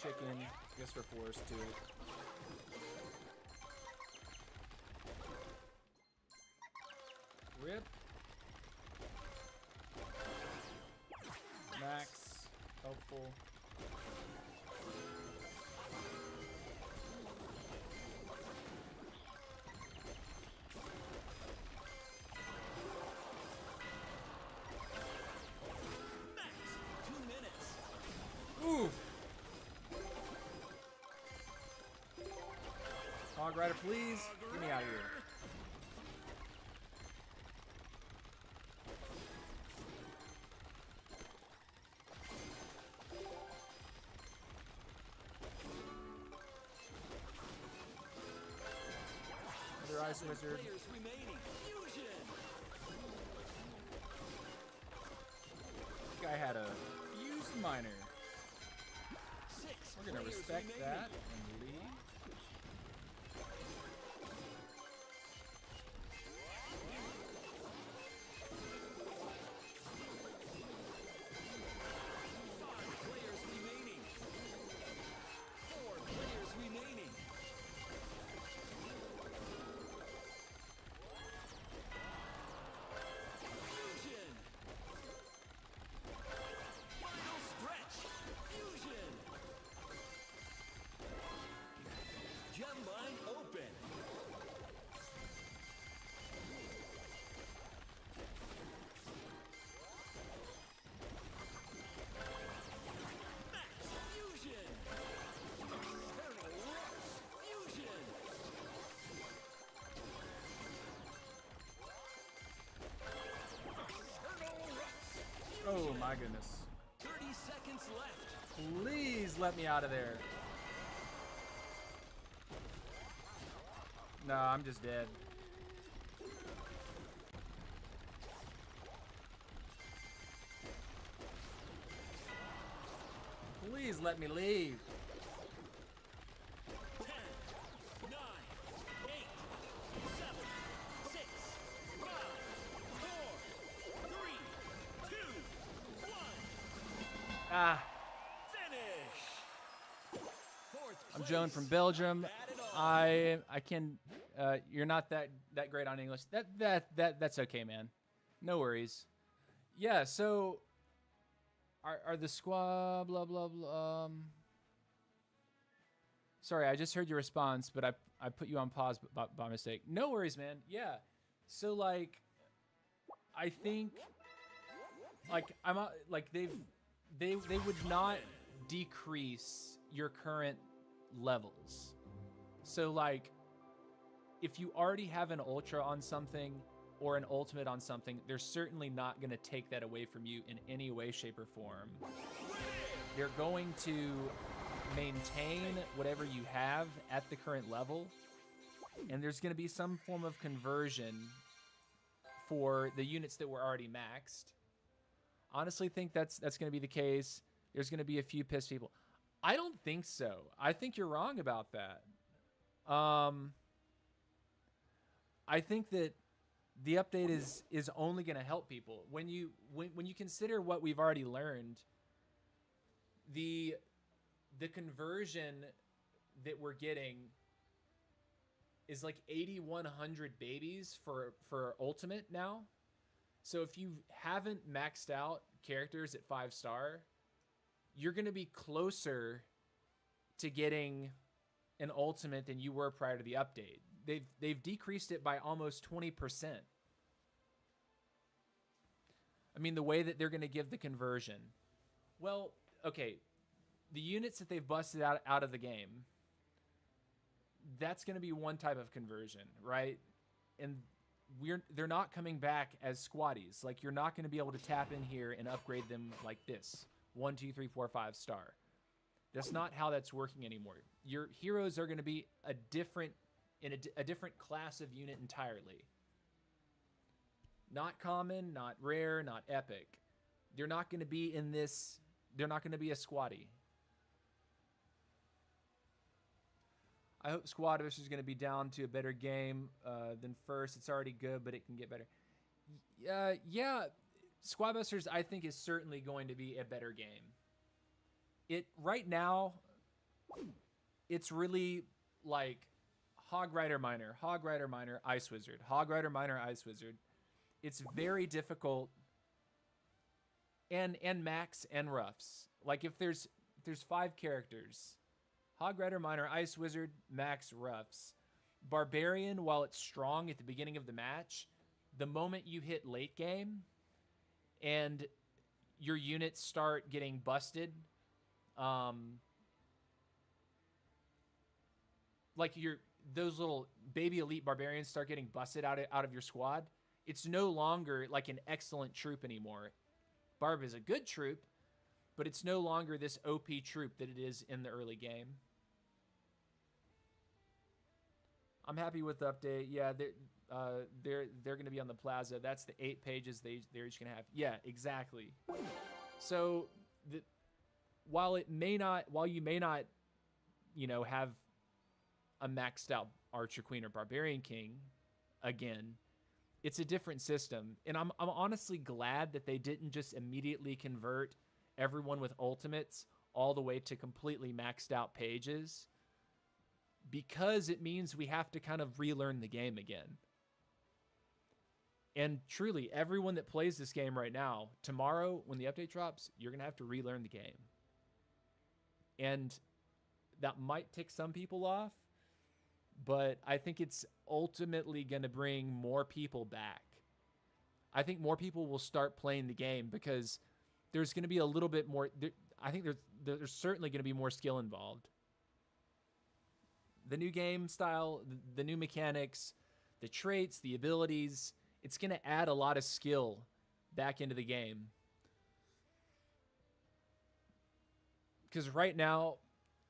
Chicken. Guess we're forced to. Rip. Max. Helpful. Max, 2 minutes. Oof. Hog Rider, please. Get me out of here. Another Ice Wizard. Players remaining. Fusion. This guy had a fused miner. 6 We're gonna players respect remaining. that and leave. my goodness. 30 seconds left. Please let me out of there. No, I'm just dead. Please let me leave. 10, 9, 8, 7, 6, 5, 4, 3, 2, 1. Ah, Finish. Fourth I'm Joan place. from Belgium. Had it all. I can. You're not that great on English. That's okay, man. No worries. Yeah. So, are the squad blah blah blah? Sorry, I just heard your response, but I put you on pause by mistake. No worries, man. Yeah. So like, I think like like they would not decrease your current levels. So like, if you already have an ultra on something or an ultimate on something, they're certainly not going to take that away from you in any way, shape, or form. They're going to maintain whatever you have at the current level, and there's going to be some form of conversion for the units that were already maxed. Honestly, think that's going to be the case. There's going to be a few pissed people. I don't think so. I think you're wrong about that. I think that the update is only going to help people when you consider what we've already learned. The conversion that we're getting is like 8,100 babies for ultimate now. So if you haven't maxed out characters at 5-star, you're going to be closer to getting an ultimate than you were prior to the update. They've decreased it by almost 20%. I mean, the way that they're going to give the conversion. Well, okay, the units that they've busted out of the game, that's going to be one type of conversion, right? And they're not coming back as squaddies. Like, you're not going to be able to tap in here and upgrade them like this. 1, 2, 3, 4, 5-star. That's not how that's working anymore. Your heroes are going to be a different class of unit entirely. Not common, not rare, not epic. They're not going to be in this. They're not going to be a squaddie. I hope Squaddish is going to be down to a better game than first. It's already good, but it can get better. Yeah, Squadbusters I think is certainly going to be a better game. It right now, it's really like Hog Rider Miner, Ice Wizard, Hog Rider Miner, Ice Wizard. It's very difficult. And Max and Ruffs. Like if there's 5 characters. Hog Rider, Miner, Ice Wizard, Max, Ruffs. Barbarian, while it's strong at the beginning of the match, the moment you hit late game and your units start getting busted, like those little baby elite barbarians start getting busted out of your squad, it's no longer like an excellent troop anymore. Barb is a good troop, but it's no longer this OP troop that it is in the early game. I'm happy with the update. Yeah, they're going to be on the plaza. That's the 8 pages they're each going to have. Yeah, exactly. So while you may not, have a maxed out Archer Queen or Barbarian King again, it's a different system. And I'm honestly glad that they didn't just immediately convert everyone with ultimates all the way to completely maxed out pages, because it means we have to kind of relearn the game again. And truly, everyone that plays this game right now, tomorrow when the update drops, you're going to have to relearn the game. And that might tick some people off, but I think it's ultimately going to bring more people back. I think more people will start playing the game because there's going to be a little bit more. I think there's certainly going to be more skill involved. The new game style, the new mechanics, the traits, the abilities, it's going to add a lot of skill back into the game. because right now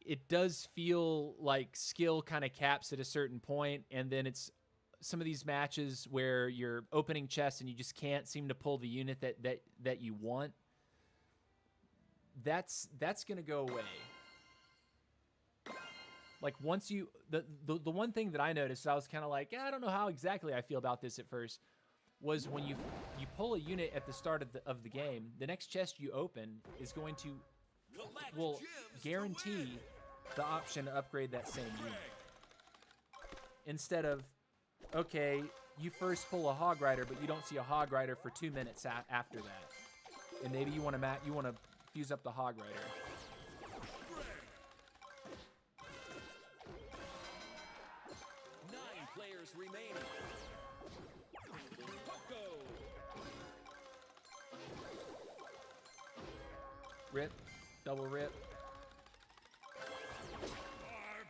it does feel like skill kind of caps at a certain point, and then it's some of these matches where you're opening chests and you just can't seem to pull the unit that you want. That's gonna go away. Like once you the one thing that I noticed, I was kind of like, yeah, I don't know how exactly I feel about this at first, was when you pull a unit at the start of the game, the next chest you open is going to will guarantee the option to upgrade that same unit. Instead of, okay, you first pull a Hog Rider, but you don't see a Hog Rider for 2 minutes after that, and maybe you want to fuse up the Hog Rider. 9 players remaining. Poco. Rip, double rip.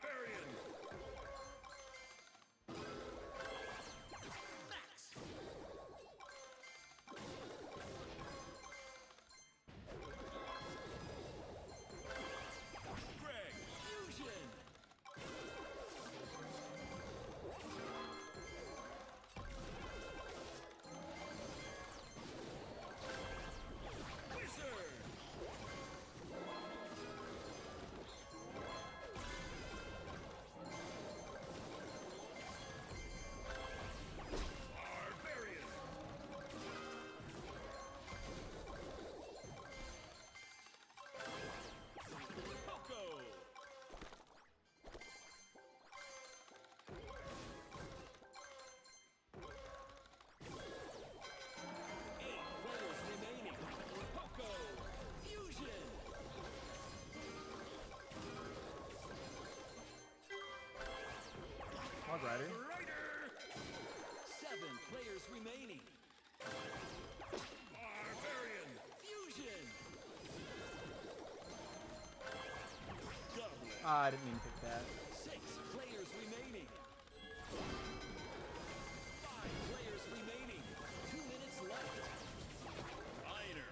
Barbarian. Max. Greg. Fusion. Wizard. Barbarian. Poco. 8 players remaining. Poco. Fusion. Hog Rider. Rider. 7 players remaining. Barbarian. Fusion. Goblin. Ah, I didn't mean to pick that. 6 players remaining. 5 players remaining. 2 minutes left. Rider.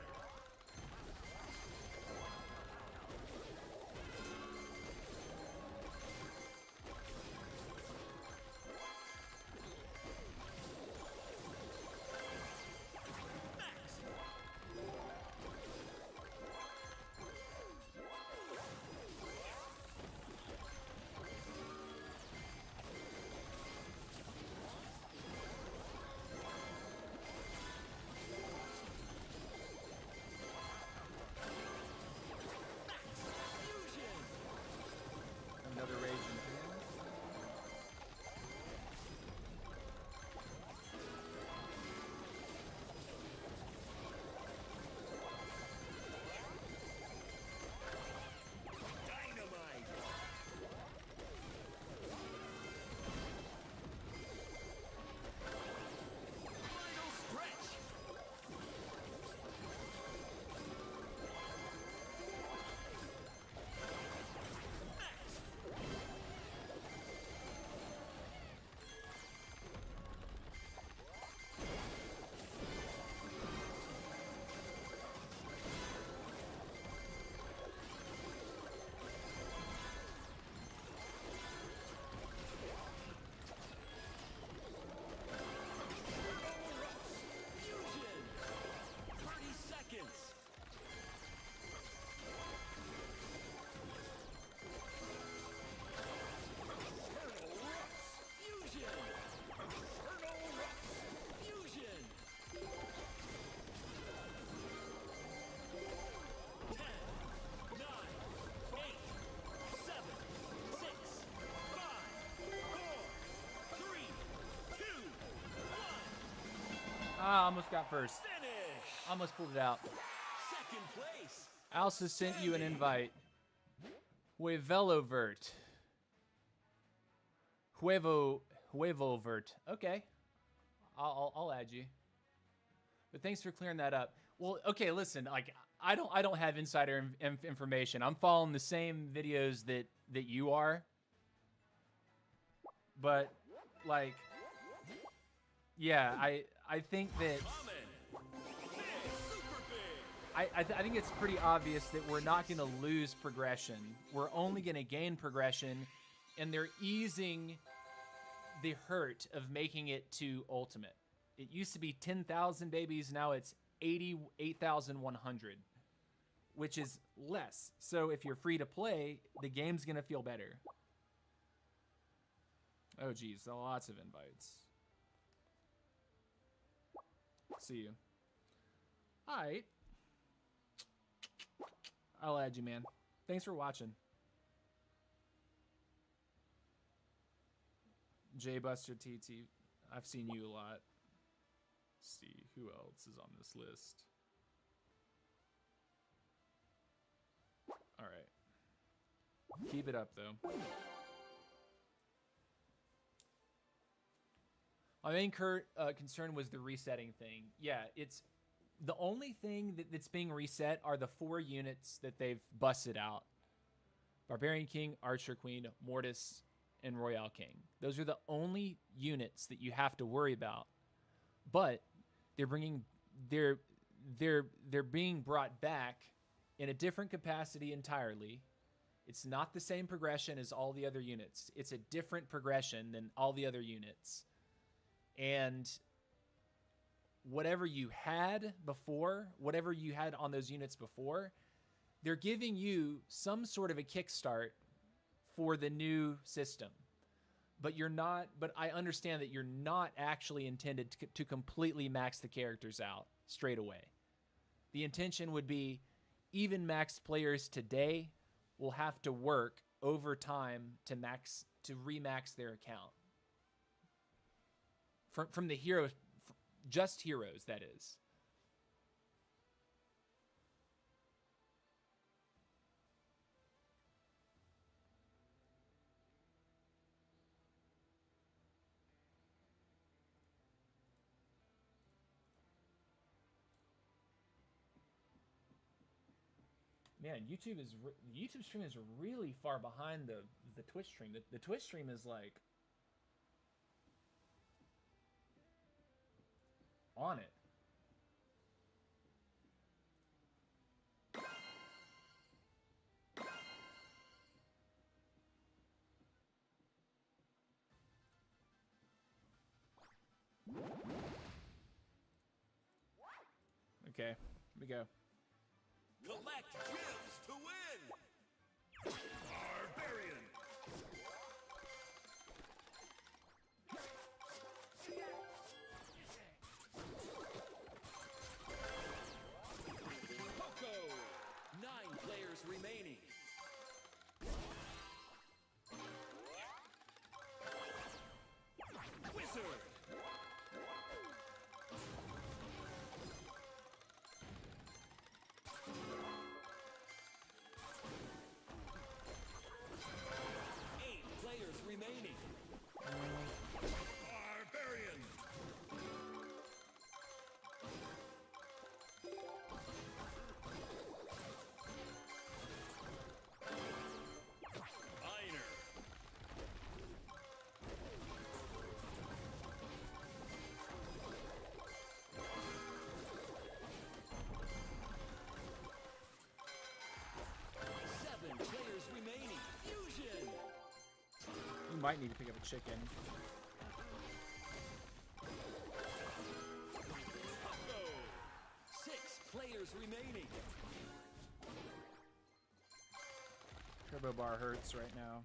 Max. Fusion. Another Raging Pin. Dynamite. Final stretch. Max. Fusion. 30 seconds. Eternal Rust. Fusion. Eternal Rust. Fusion. 10, 9, 8, 7, 6, 5, 4, 3, 2, 1. Ah, almost got first. Finish. Almost pulled it out. Second place. I also sent you an invite. Huevelovert. Huevovert. Okay. I'll add you. But thanks for clearing that up. Well, okay, listen, like I don't have insider information. I'm following the same videos that you are. But like yeah, I think that Coming. Big, super big. I think it's pretty obvious that we're not going to lose progression. We're only going to gain progression, and they're easing the hurt of making it to ultimate. It used to be 10,000 babies, now it's 88,100, which is less. So if you're free to play, the game's going to feel better. Oh, geez, lots of invites. See you. All right. I'll add you, man. Thanks for watching. J Buster TT. I've seen you a lot. Let's see who else is on this list. All right. Keep it up, though. My main concern was the resetting thing. Yeah, it's the only thing that's being reset are the 4 units that they've busted out. Barbarian King, Archer Queen, Mortis, and Royale King. Those are the only units that you have to worry about. But they're being brought back in a different capacity entirely. It's not the same progression as all the other units. It's a different progression than all the other units. And whatever you had before, whatever you had on those units before, they're giving you some sort of a kickstart for the new system. But I understand that you're not actually intended to completely max the characters out straight away. The intention would be even max players today will have to work over time to remax their account. From the heroes, just heroes, that is. Man, YouTube stream is really far behind the Twitch stream. The Twitch stream is like on it. Okay, here we go. Collect gems to win! Barbarian! Poco! 9 players remaining. Wizard! Remaining. Barbarian. Miner. Seven players remaining. Fusion. You might need to pick up a chicken. Go. 6 players remaining. Turbo bar hurts right now.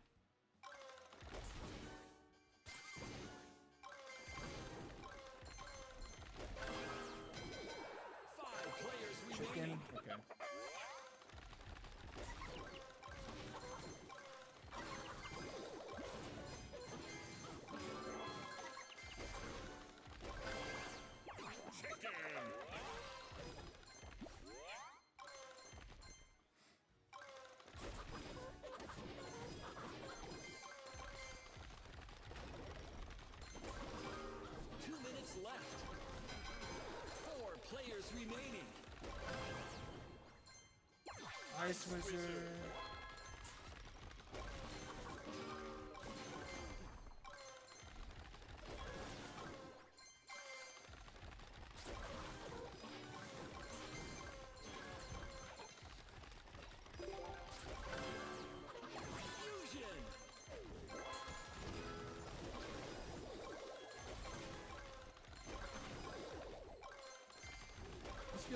5 players Chicken? remaining. Okay. Left. 4 players remaining. Ice Wizard.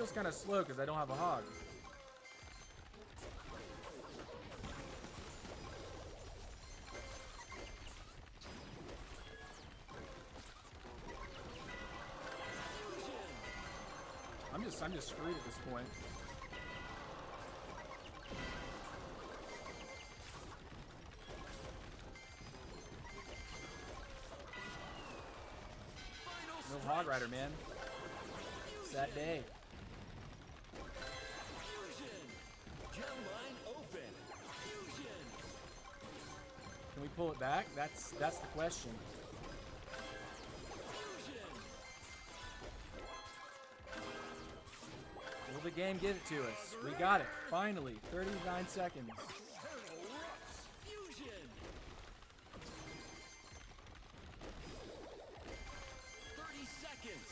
feels kind of slow because I don't have a hog. I'm just screwed at this point. No Hog Rider, man. It's that day. Can we pull it back? That's the question. Will the game give it to us? We got it. Finally. 39 seconds. 30 seconds.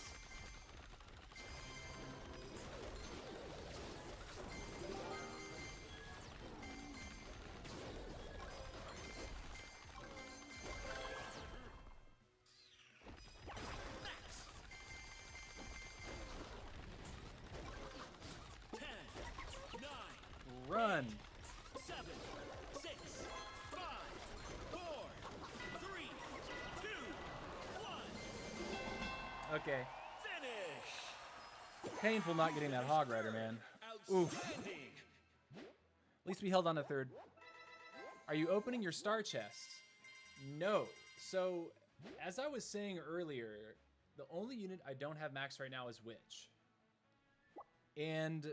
Run. 7, 6, 5, 4, 3, 2, 1. Okay. Finish. Painful not getting that Hog Rider, man. Oof. Outstanding. At least we held on to third. Are you opening your star chests? No. So, as I was saying earlier, the only unit I don't have maxed right now is Witch. And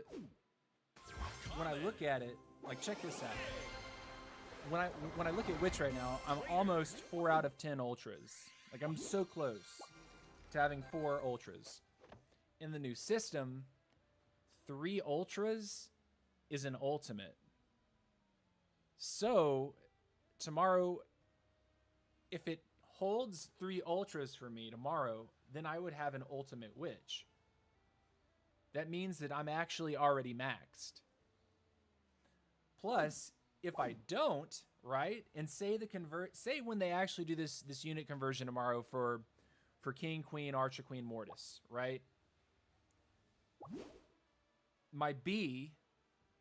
when I look at it, like, check this out. When I look at Witch right now, I'm almost 4 out of 10 ultras. Like, I'm so close to having 4 ultras. In the new system, 3 ultras is an ultimate. So, tomorrow, if it holds 3 ultras for me tomorrow, then I would have an ultimate Witch. That means that I'm actually already maxed. Plus, if I don't, right, and say when they actually do this unit conversion tomorrow for King, Queen, Archer, Queen, Mortis, right? My B,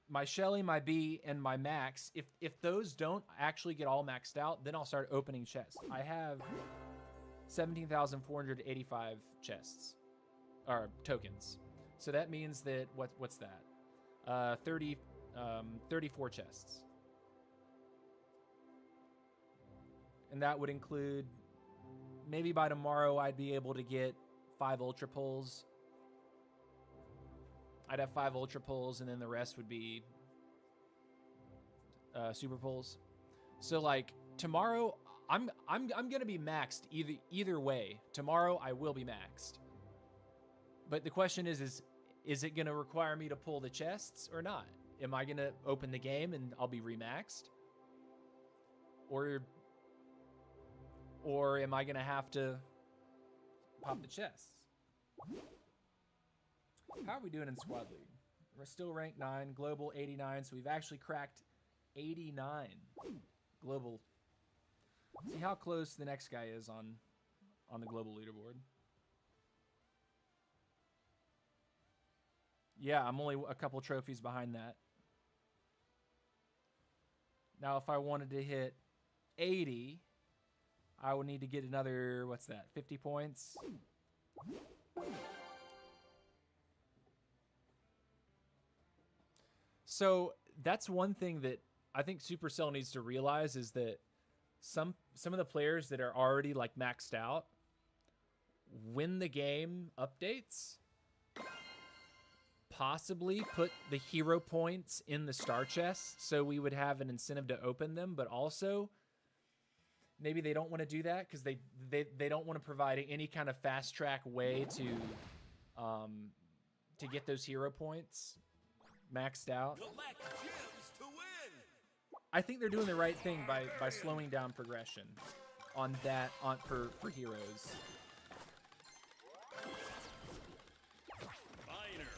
my Shelly, my B, and my Max, if those don't actually get all maxed out, then I'll start opening chests. I have 17,485 chests, or tokens. So that means that, what's that? 34 chests. And that would include, maybe by tomorrow I'd be able to get 5 Ultra Pulls. I'd have 5 Ultra Pulls, and then the rest would be Super Pulls. So like tomorrow, I'm gonna be maxed either way. Tomorrow I will be maxed. But the question is it gonna require me to pull the chests or not? Am I gonna open the game and I'll be remaxed? Or am I gonna have to pop the chests? How are we doing in Squad League? We're still ranked 9, global 89, so we've actually cracked 89 global. See how close the next guy is on the global leaderboard. Yeah, I'm only a couple trophies behind that. Now, if I wanted to hit 80, I would need to get another, what's that, 50 points? So that's one thing that I think Supercell needs to realize is that some of the players that are already like maxed out, when the game updates, possibly put the hero points in the star chest so we would have an incentive to open them, but also maybe they don't want to do that because they don't want to provide any kind of fast track way to get those hero points maxed out. Collect gems to win. I think they're doing the right thing by slowing down progression on that for heroes. Miner.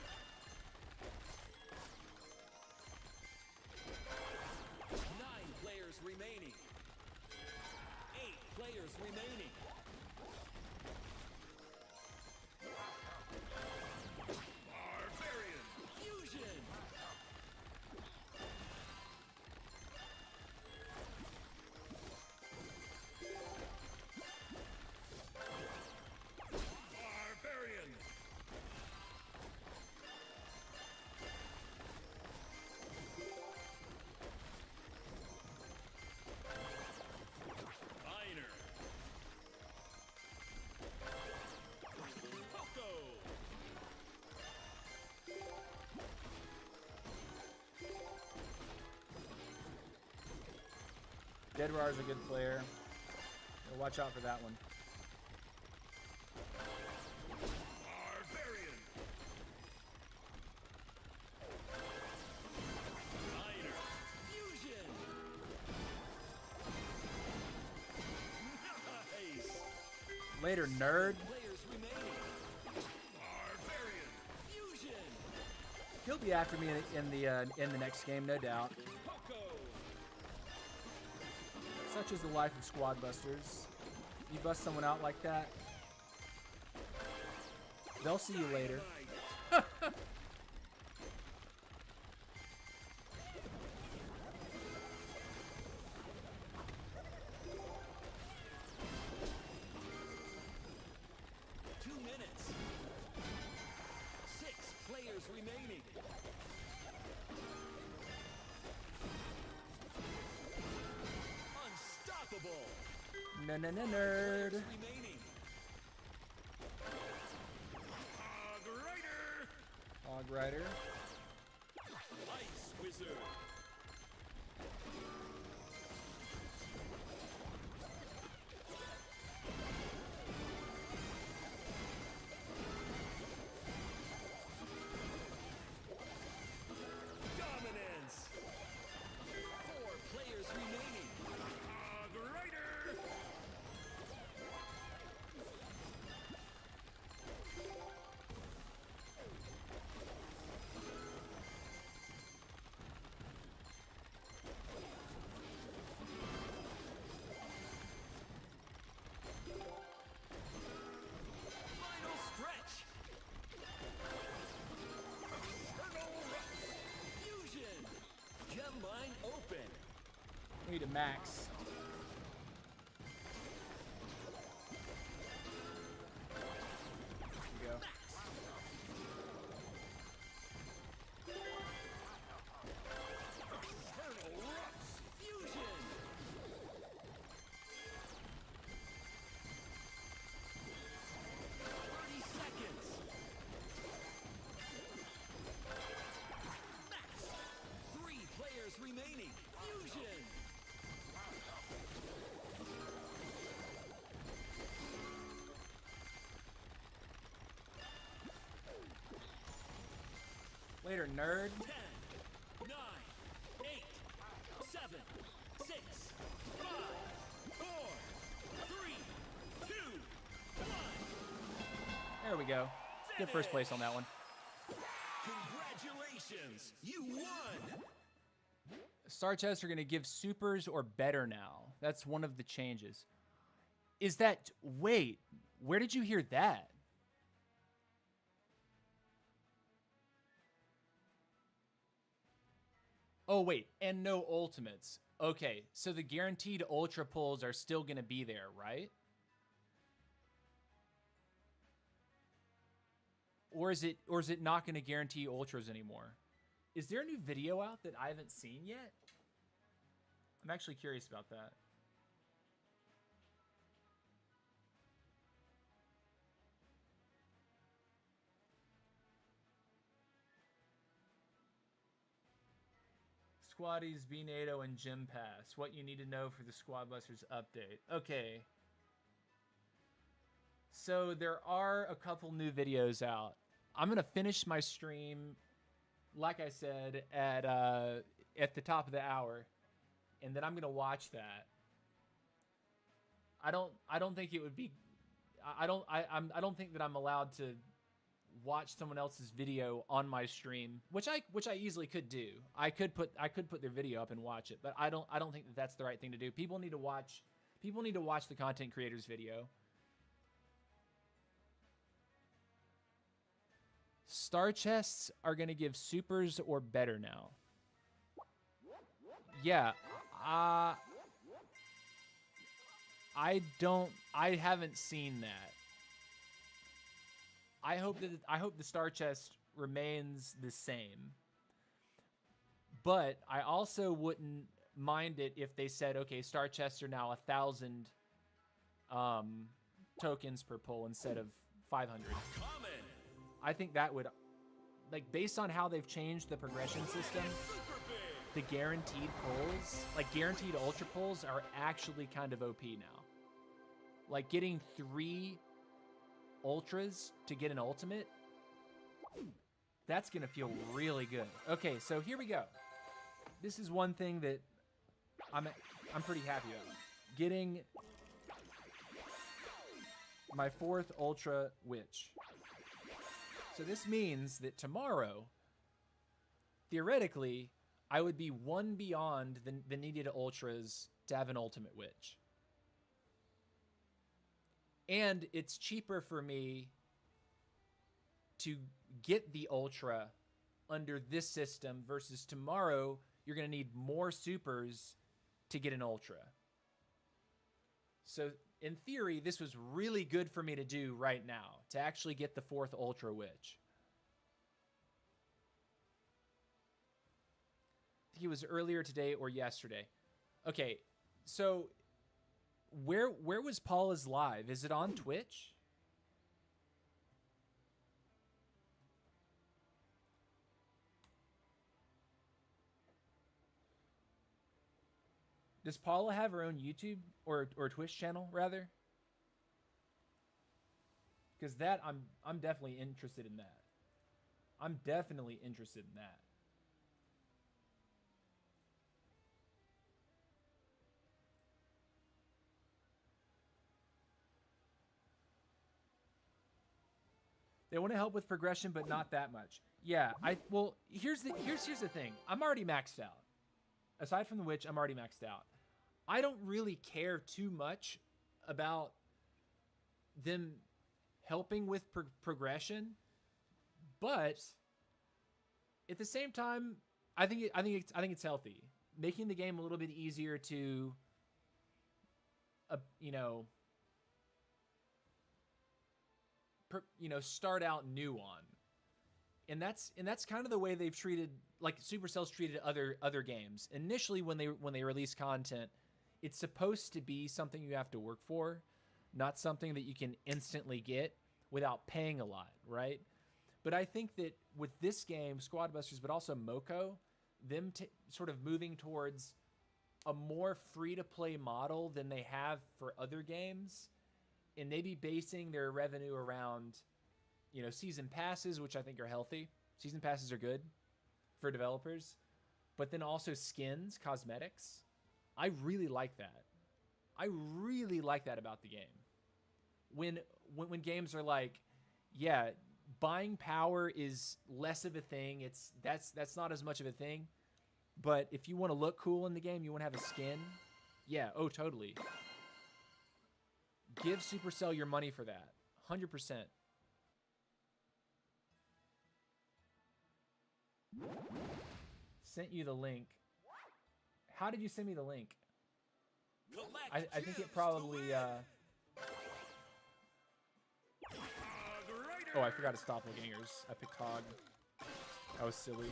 9 players remaining. 8 players remaining. Barbarian Deadrar's a good player. So watch out for that one. Barbarian. Rider. Fusion. Nice. Later, nerd. Players remaining. Barbarian. Fusion. He'll be after me in the next game, no doubt. Poco. Such is the life of Squad Busters. You bust someone out like that, they'll see you later. Dynamite. 2 minutes. 6 players remaining. Unstoppable. Nerd. Remaining. Rider. Hog Rider. Ice Wizard. Dominance. 4 players remaining. Rider. Final stretch. Eternal Rush. Fusion. Gem mine open. We need a max. There we go. Eternal Rush. Fusion. 30 seconds. Max. 3 players remaining. Fusion. Later, nerd. 10, 9, 8, 7, 6, 5, 4, 3, 2, 1. There we go. Good first place on that one. Congratulations, you won. Star chests are going to give supers or better now. That's one of the changes. Is that... Wait, where did you hear that? Oh, wait, and no ultimates. Okay, so the guaranteed ultra pulls are still going to be there, right? Or is it not going to guarantee ultras anymore? Is there a new video out that I haven't seen yet? I'm actually curious about that. Squaddies, B-NATO, and Gym Pass. What you need to know for the Squad Busters update. Okay. So there are a couple new videos out. I'm going to finish my stream, like I said, at the top of the hour. And then I'm going to watch that. I don't think it would be... I don't think that I'm allowed to watch someone else's video on my stream, which I easily could do. I could put their video up and watch it, but I don't think that that's the right thing to do. People need to watch the content creator's video. Star chests are going to give supers or better now. Yeah. I haven't seen that. I hope the star chest remains the same. But I also wouldn't mind it if they said, okay, star chests are now 1,000 tokens per pull instead of 500. Common. I think that would, like, based on how they've changed the progression system, Super big. the guaranteed pulls, like guaranteed ultra pulls, are actually kind of OP now. Like getting 3 ultras to get an ultimate, that's gonna feel really good. Okay, so here we go. This is one thing that I'm pretty happy about. Getting my 4th Ultra Witch. So this means that tomorrow, theoretically, I would be 1 beyond the needed Ultras to have an Ultimate Witch. And it's cheaper for me to get the Ultra under this system versus tomorrow, you're going to need more supers to get an Ultra. So in theory, this was really good for me to do right now, to actually get the 4th Ultra Witch. I think it was earlier today or yesterday. Okay, so where was Paula's live? Is it on Twitch? Does Paula have her own YouTube or Twitch channel rather? Because that I'm definitely interested in that. I'm definitely interested in that. They want to help with progression, but not that much. Yeah, well, here's the thing. I'm already maxed out. Aside from the witch, I'm already maxed out. I don't really care too much about them helping with progression, but at the same time, I think it's healthy, making the game a little bit easier to, start out new on, and that's kind of the way they've treated, like Supercell's treated other games. Initially, when they release content, it's supposed to be something you have to work for, not something that you can instantly get without paying a lot, right? But I think that with this game, Squad Busters, but also Moko, them sort of moving towards a more free-to-play model than they have for other games, and maybe basing their revenue around, season passes, which I think are healthy. Season passes are good for developers, but then also skins, cosmetics. I really like that. I really like that about the game. When games are like, yeah, buying power is less of a thing. That's not as much of a thing. But if you want to look cool in the game, you want to have a skin. Yeah, oh, totally. Give Supercell your money for that. 100%. Sent you the link. How did you send me the link? I think it probably... Oh, I forgot to stop Legangers. I picked Hog. That was silly.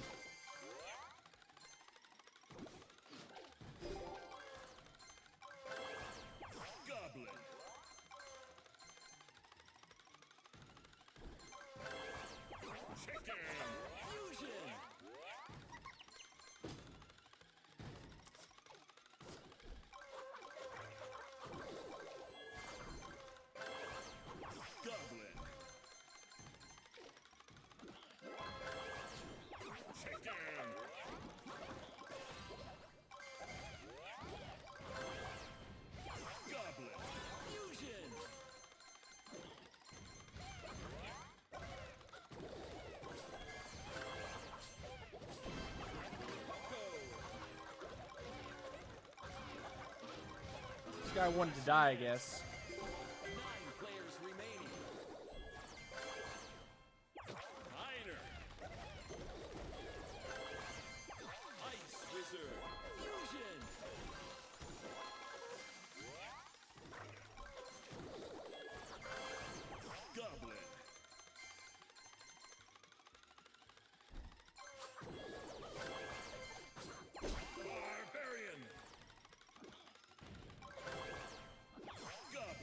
Goblin. Chicken. Fusion. Goblin. Chicken. Goblin. Fusion. This guy wanted to die, I guess. 9 players remaining. Miner. Ice Wizard. Fusion. Goblin. Barbarian. Goblin.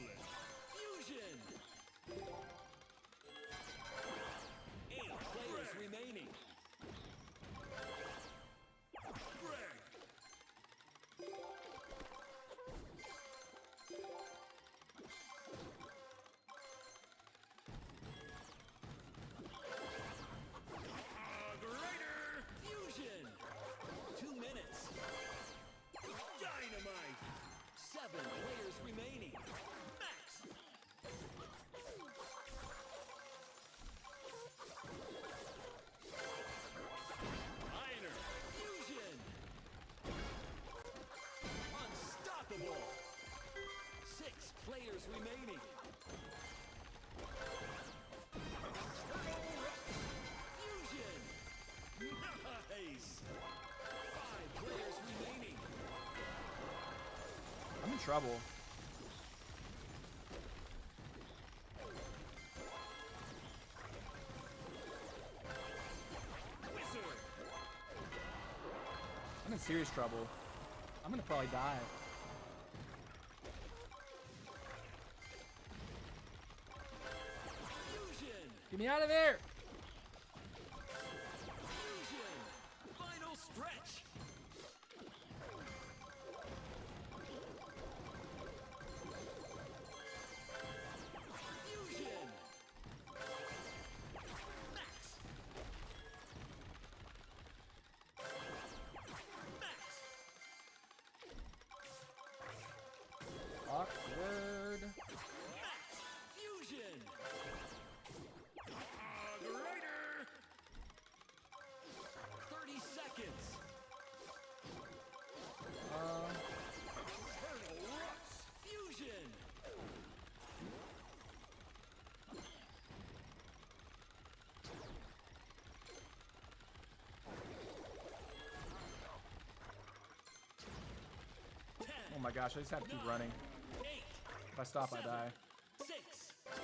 trouble. Wizard. I'm in serious trouble. I'm gonna probably die. Fusion. Get me out of there! Fusion. Final stretch. Fusion. Max. Max. Awkward. Max. Fusion. Greater. 30 seconds. Eternal Rust. Fusion. Oh my gosh, I just have to keep running. 8, If I stop, I die. 6, 5,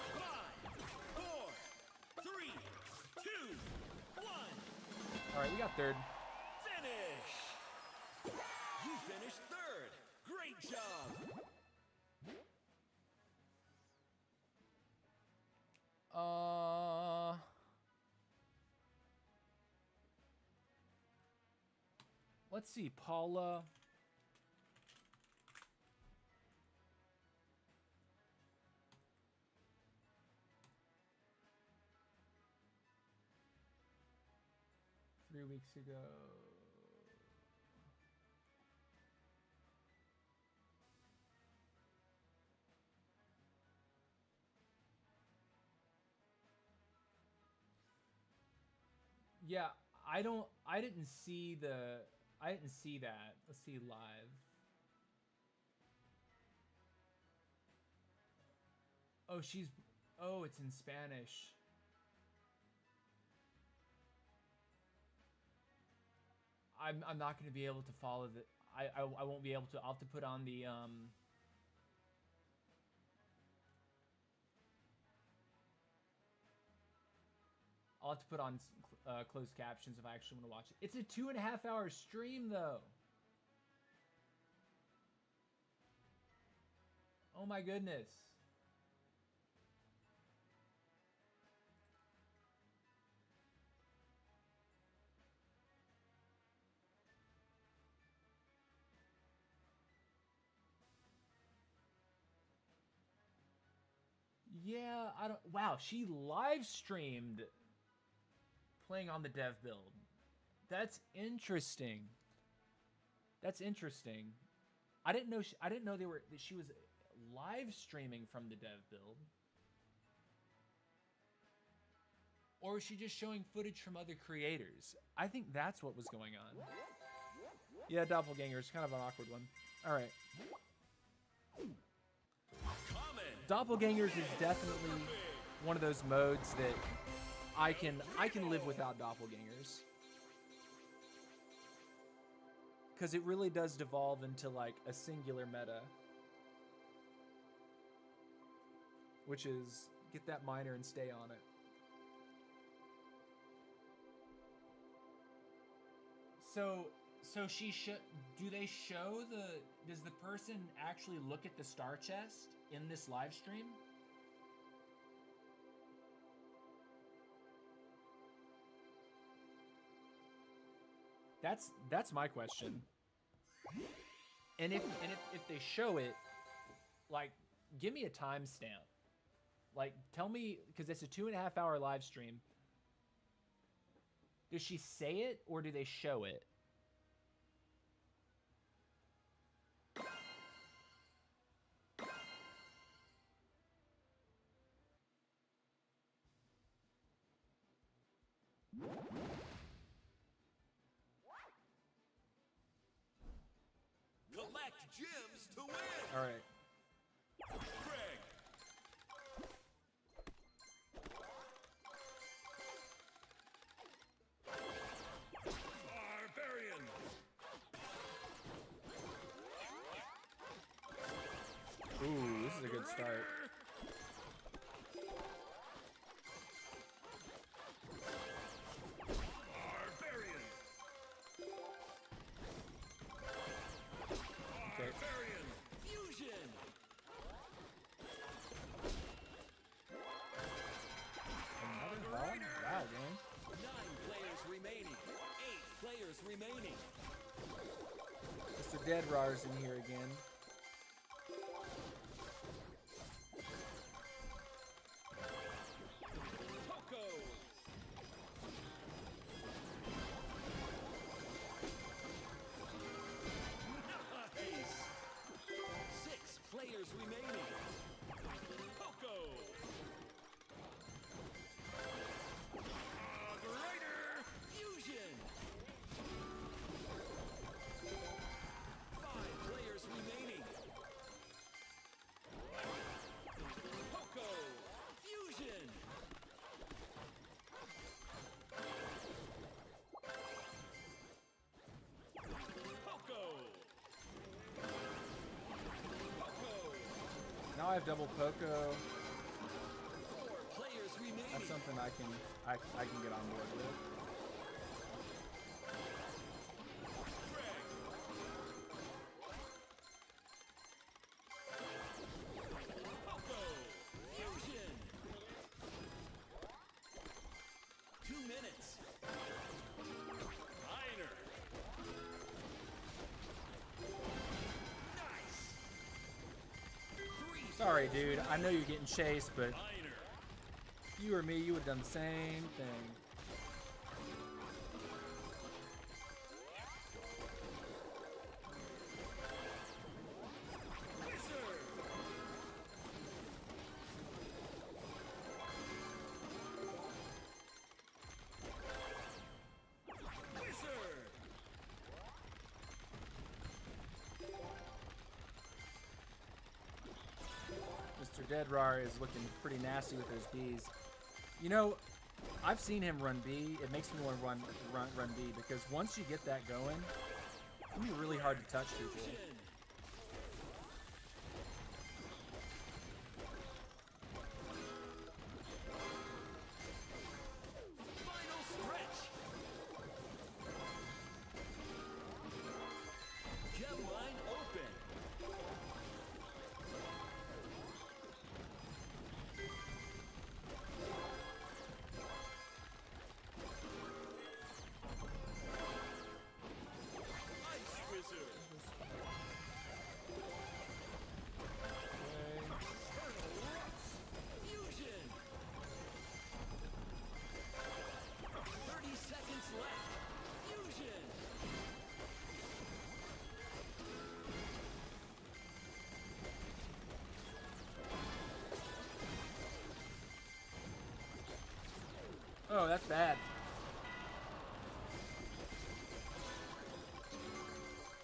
4, 3, 2, 1. Alright, we got third. Finish! You finished third. Great job. Let's see, Paula. Three weeks ago. Yeah, I didn't see that. Let's see live. Oh, it's in Spanish. I'm not going to be able to follow the I won't be able to. I'll have to put on the I'll have to put on closed captions if I actually want to watch it. It's a 2.5-hour stream, though. Oh my goodness. Yeah, I don't. Wow, she live streamed playing on the dev build. That's interesting. That's interesting. I didn't know. I didn't know that she was live streaming from the dev build. Or was she just showing footage from other creators? I think that's what was going on. Yeah, Doppelganger is kind of an awkward one. All right. Doppelgangers is definitely one of those modes that I can live without doppelgangers. Because it really does devolve into like a singular meta. Which is get that miner and stay on it. So do they show does the person actually look at the star chest in this live stream? That's my question. And if they show it, like, give me a timestamp. Like, tell me, because it's a 2.5-hour live stream. Does she say it or do they show it? Collect gems to win. All right. Greg. Barbarian. remaining. Mr. Deadrar's in here again. Poco. Nice. 6 players remaining. Poco. Greater fusion. 5 players remaining. Poco. Fusion. Poco. Poco. Now I have double Poco. 4 players remaining. That's something I can get on board with. Greg. Poco. Fusion. 2 minutes. Miner. Nice. 3 Sorry, dude. I know you're getting chased, but Miner. if you or me, you would have done the same thing. Wizard. Wizard. Mr. Deadrar is looking pretty nasty with those Bs. You know, I've seen him run B. It makes me want to run B because once you get that going, it can be really hard to touch people. Fusion. Final stretch. Gem line open. Ice Wizard. Turtle Rocks. Fusion. 30 seconds left. Fusion. Oh, that's bad.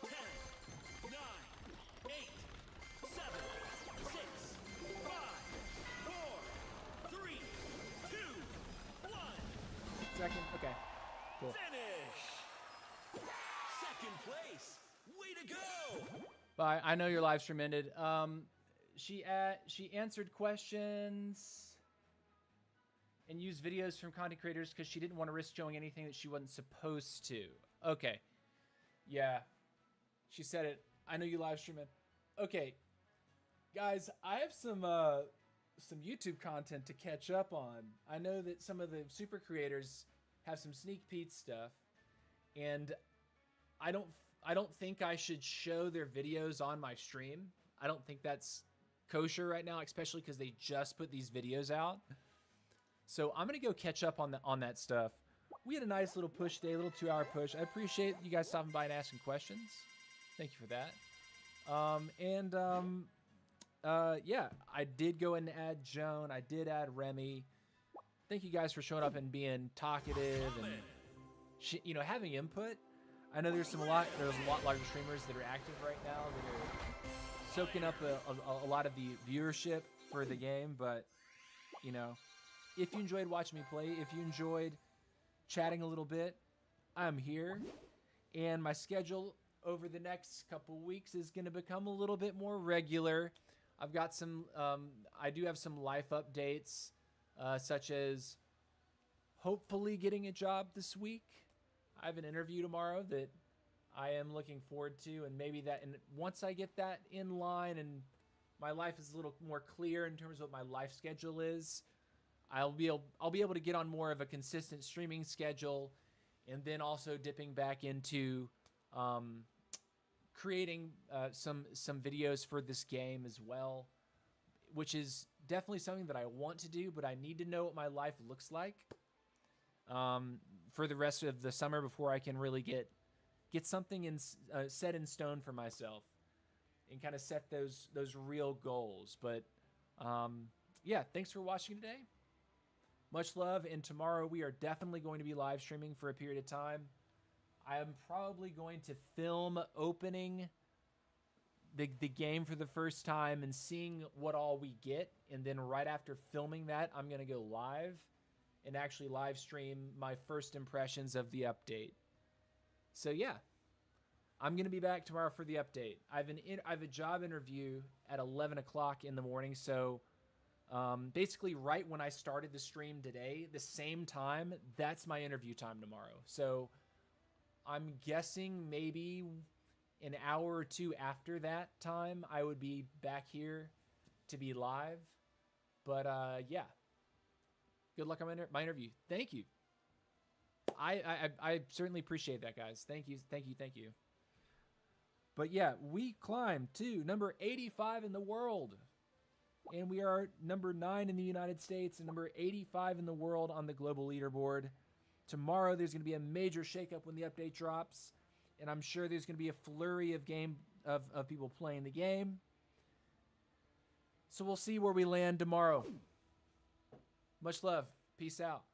10, 9, 8, 7, 6, 5, 4, 3, 2, 1. Second. Okay. Cool. Finish. Second place. Way to go. Bye. I know your live stream ended. She answered questions and used videos from content creators because she didn't want to risk showing anything that she wasn't supposed to. Okay. Yeah. She said it. I know you live stream it. Okay. Guys, I have some YouTube content to catch up on. I know that some of the super creators have some sneak peek stuff, and I don't think I should show their videos on my stream. I don't think that's kosher right now, especially because they just put these videos out. So I'm gonna go catch up on that stuff. We had a nice little push day, a little 2-hour push. I appreciate you guys stopping by and asking questions. Thank you for that. Yeah, I did go and add Joan. I did add Remy. Thank you guys for showing up and being talkative and having input. I know there's a lot larger streamers that are active right now that are soaking up a lot of the viewership for the game, but if you enjoyed watching me play, if you enjoyed chatting a little bit, I'm here. And my schedule over the next couple weeks is going to become a little bit more regular. I've got some, I do have some life updates, such as hopefully getting a job this week. I have an interview tomorrow that I am looking forward to, and maybe that, and once I get that in line and my life is a little more clear in terms of what my life schedule is, I'll be able to get on more of a consistent streaming schedule and then also dipping back into creating some videos for this game as well, which is definitely something that I want to do, but I need to know what my life looks like for the rest of the summer before I can really get something set in stone for myself and kind of set those real goals. But yeah, thanks for watching today. Much love, and tomorrow we are definitely going to be live streaming for a period of time. I am probably going to film opening the game for the first time and seeing what all we get, and then right after filming that, I'm going to go live and actually live stream my first impressions of the update. So yeah, I'm going to be back tomorrow for the update. I have a job interview at 11 o'clock in the morning, so basically right when I started the stream today, the same time, that's my interview time tomorrow. So I'm guessing maybe an hour or two after that time, I would be back here to be live. But yeah, good luck on my interview. Thank you. I certainly appreciate that, guys. Thank you. But yeah, we climbed to number 85 in the world. And we are number 9 in the United States and number 85 in the world on the global leaderboard. Tomorrow there's going to be a major shakeup when the update drops, and I'm sure there's going to be a flurry of people playing the game. So we'll see where we land tomorrow. Much love. Peace out.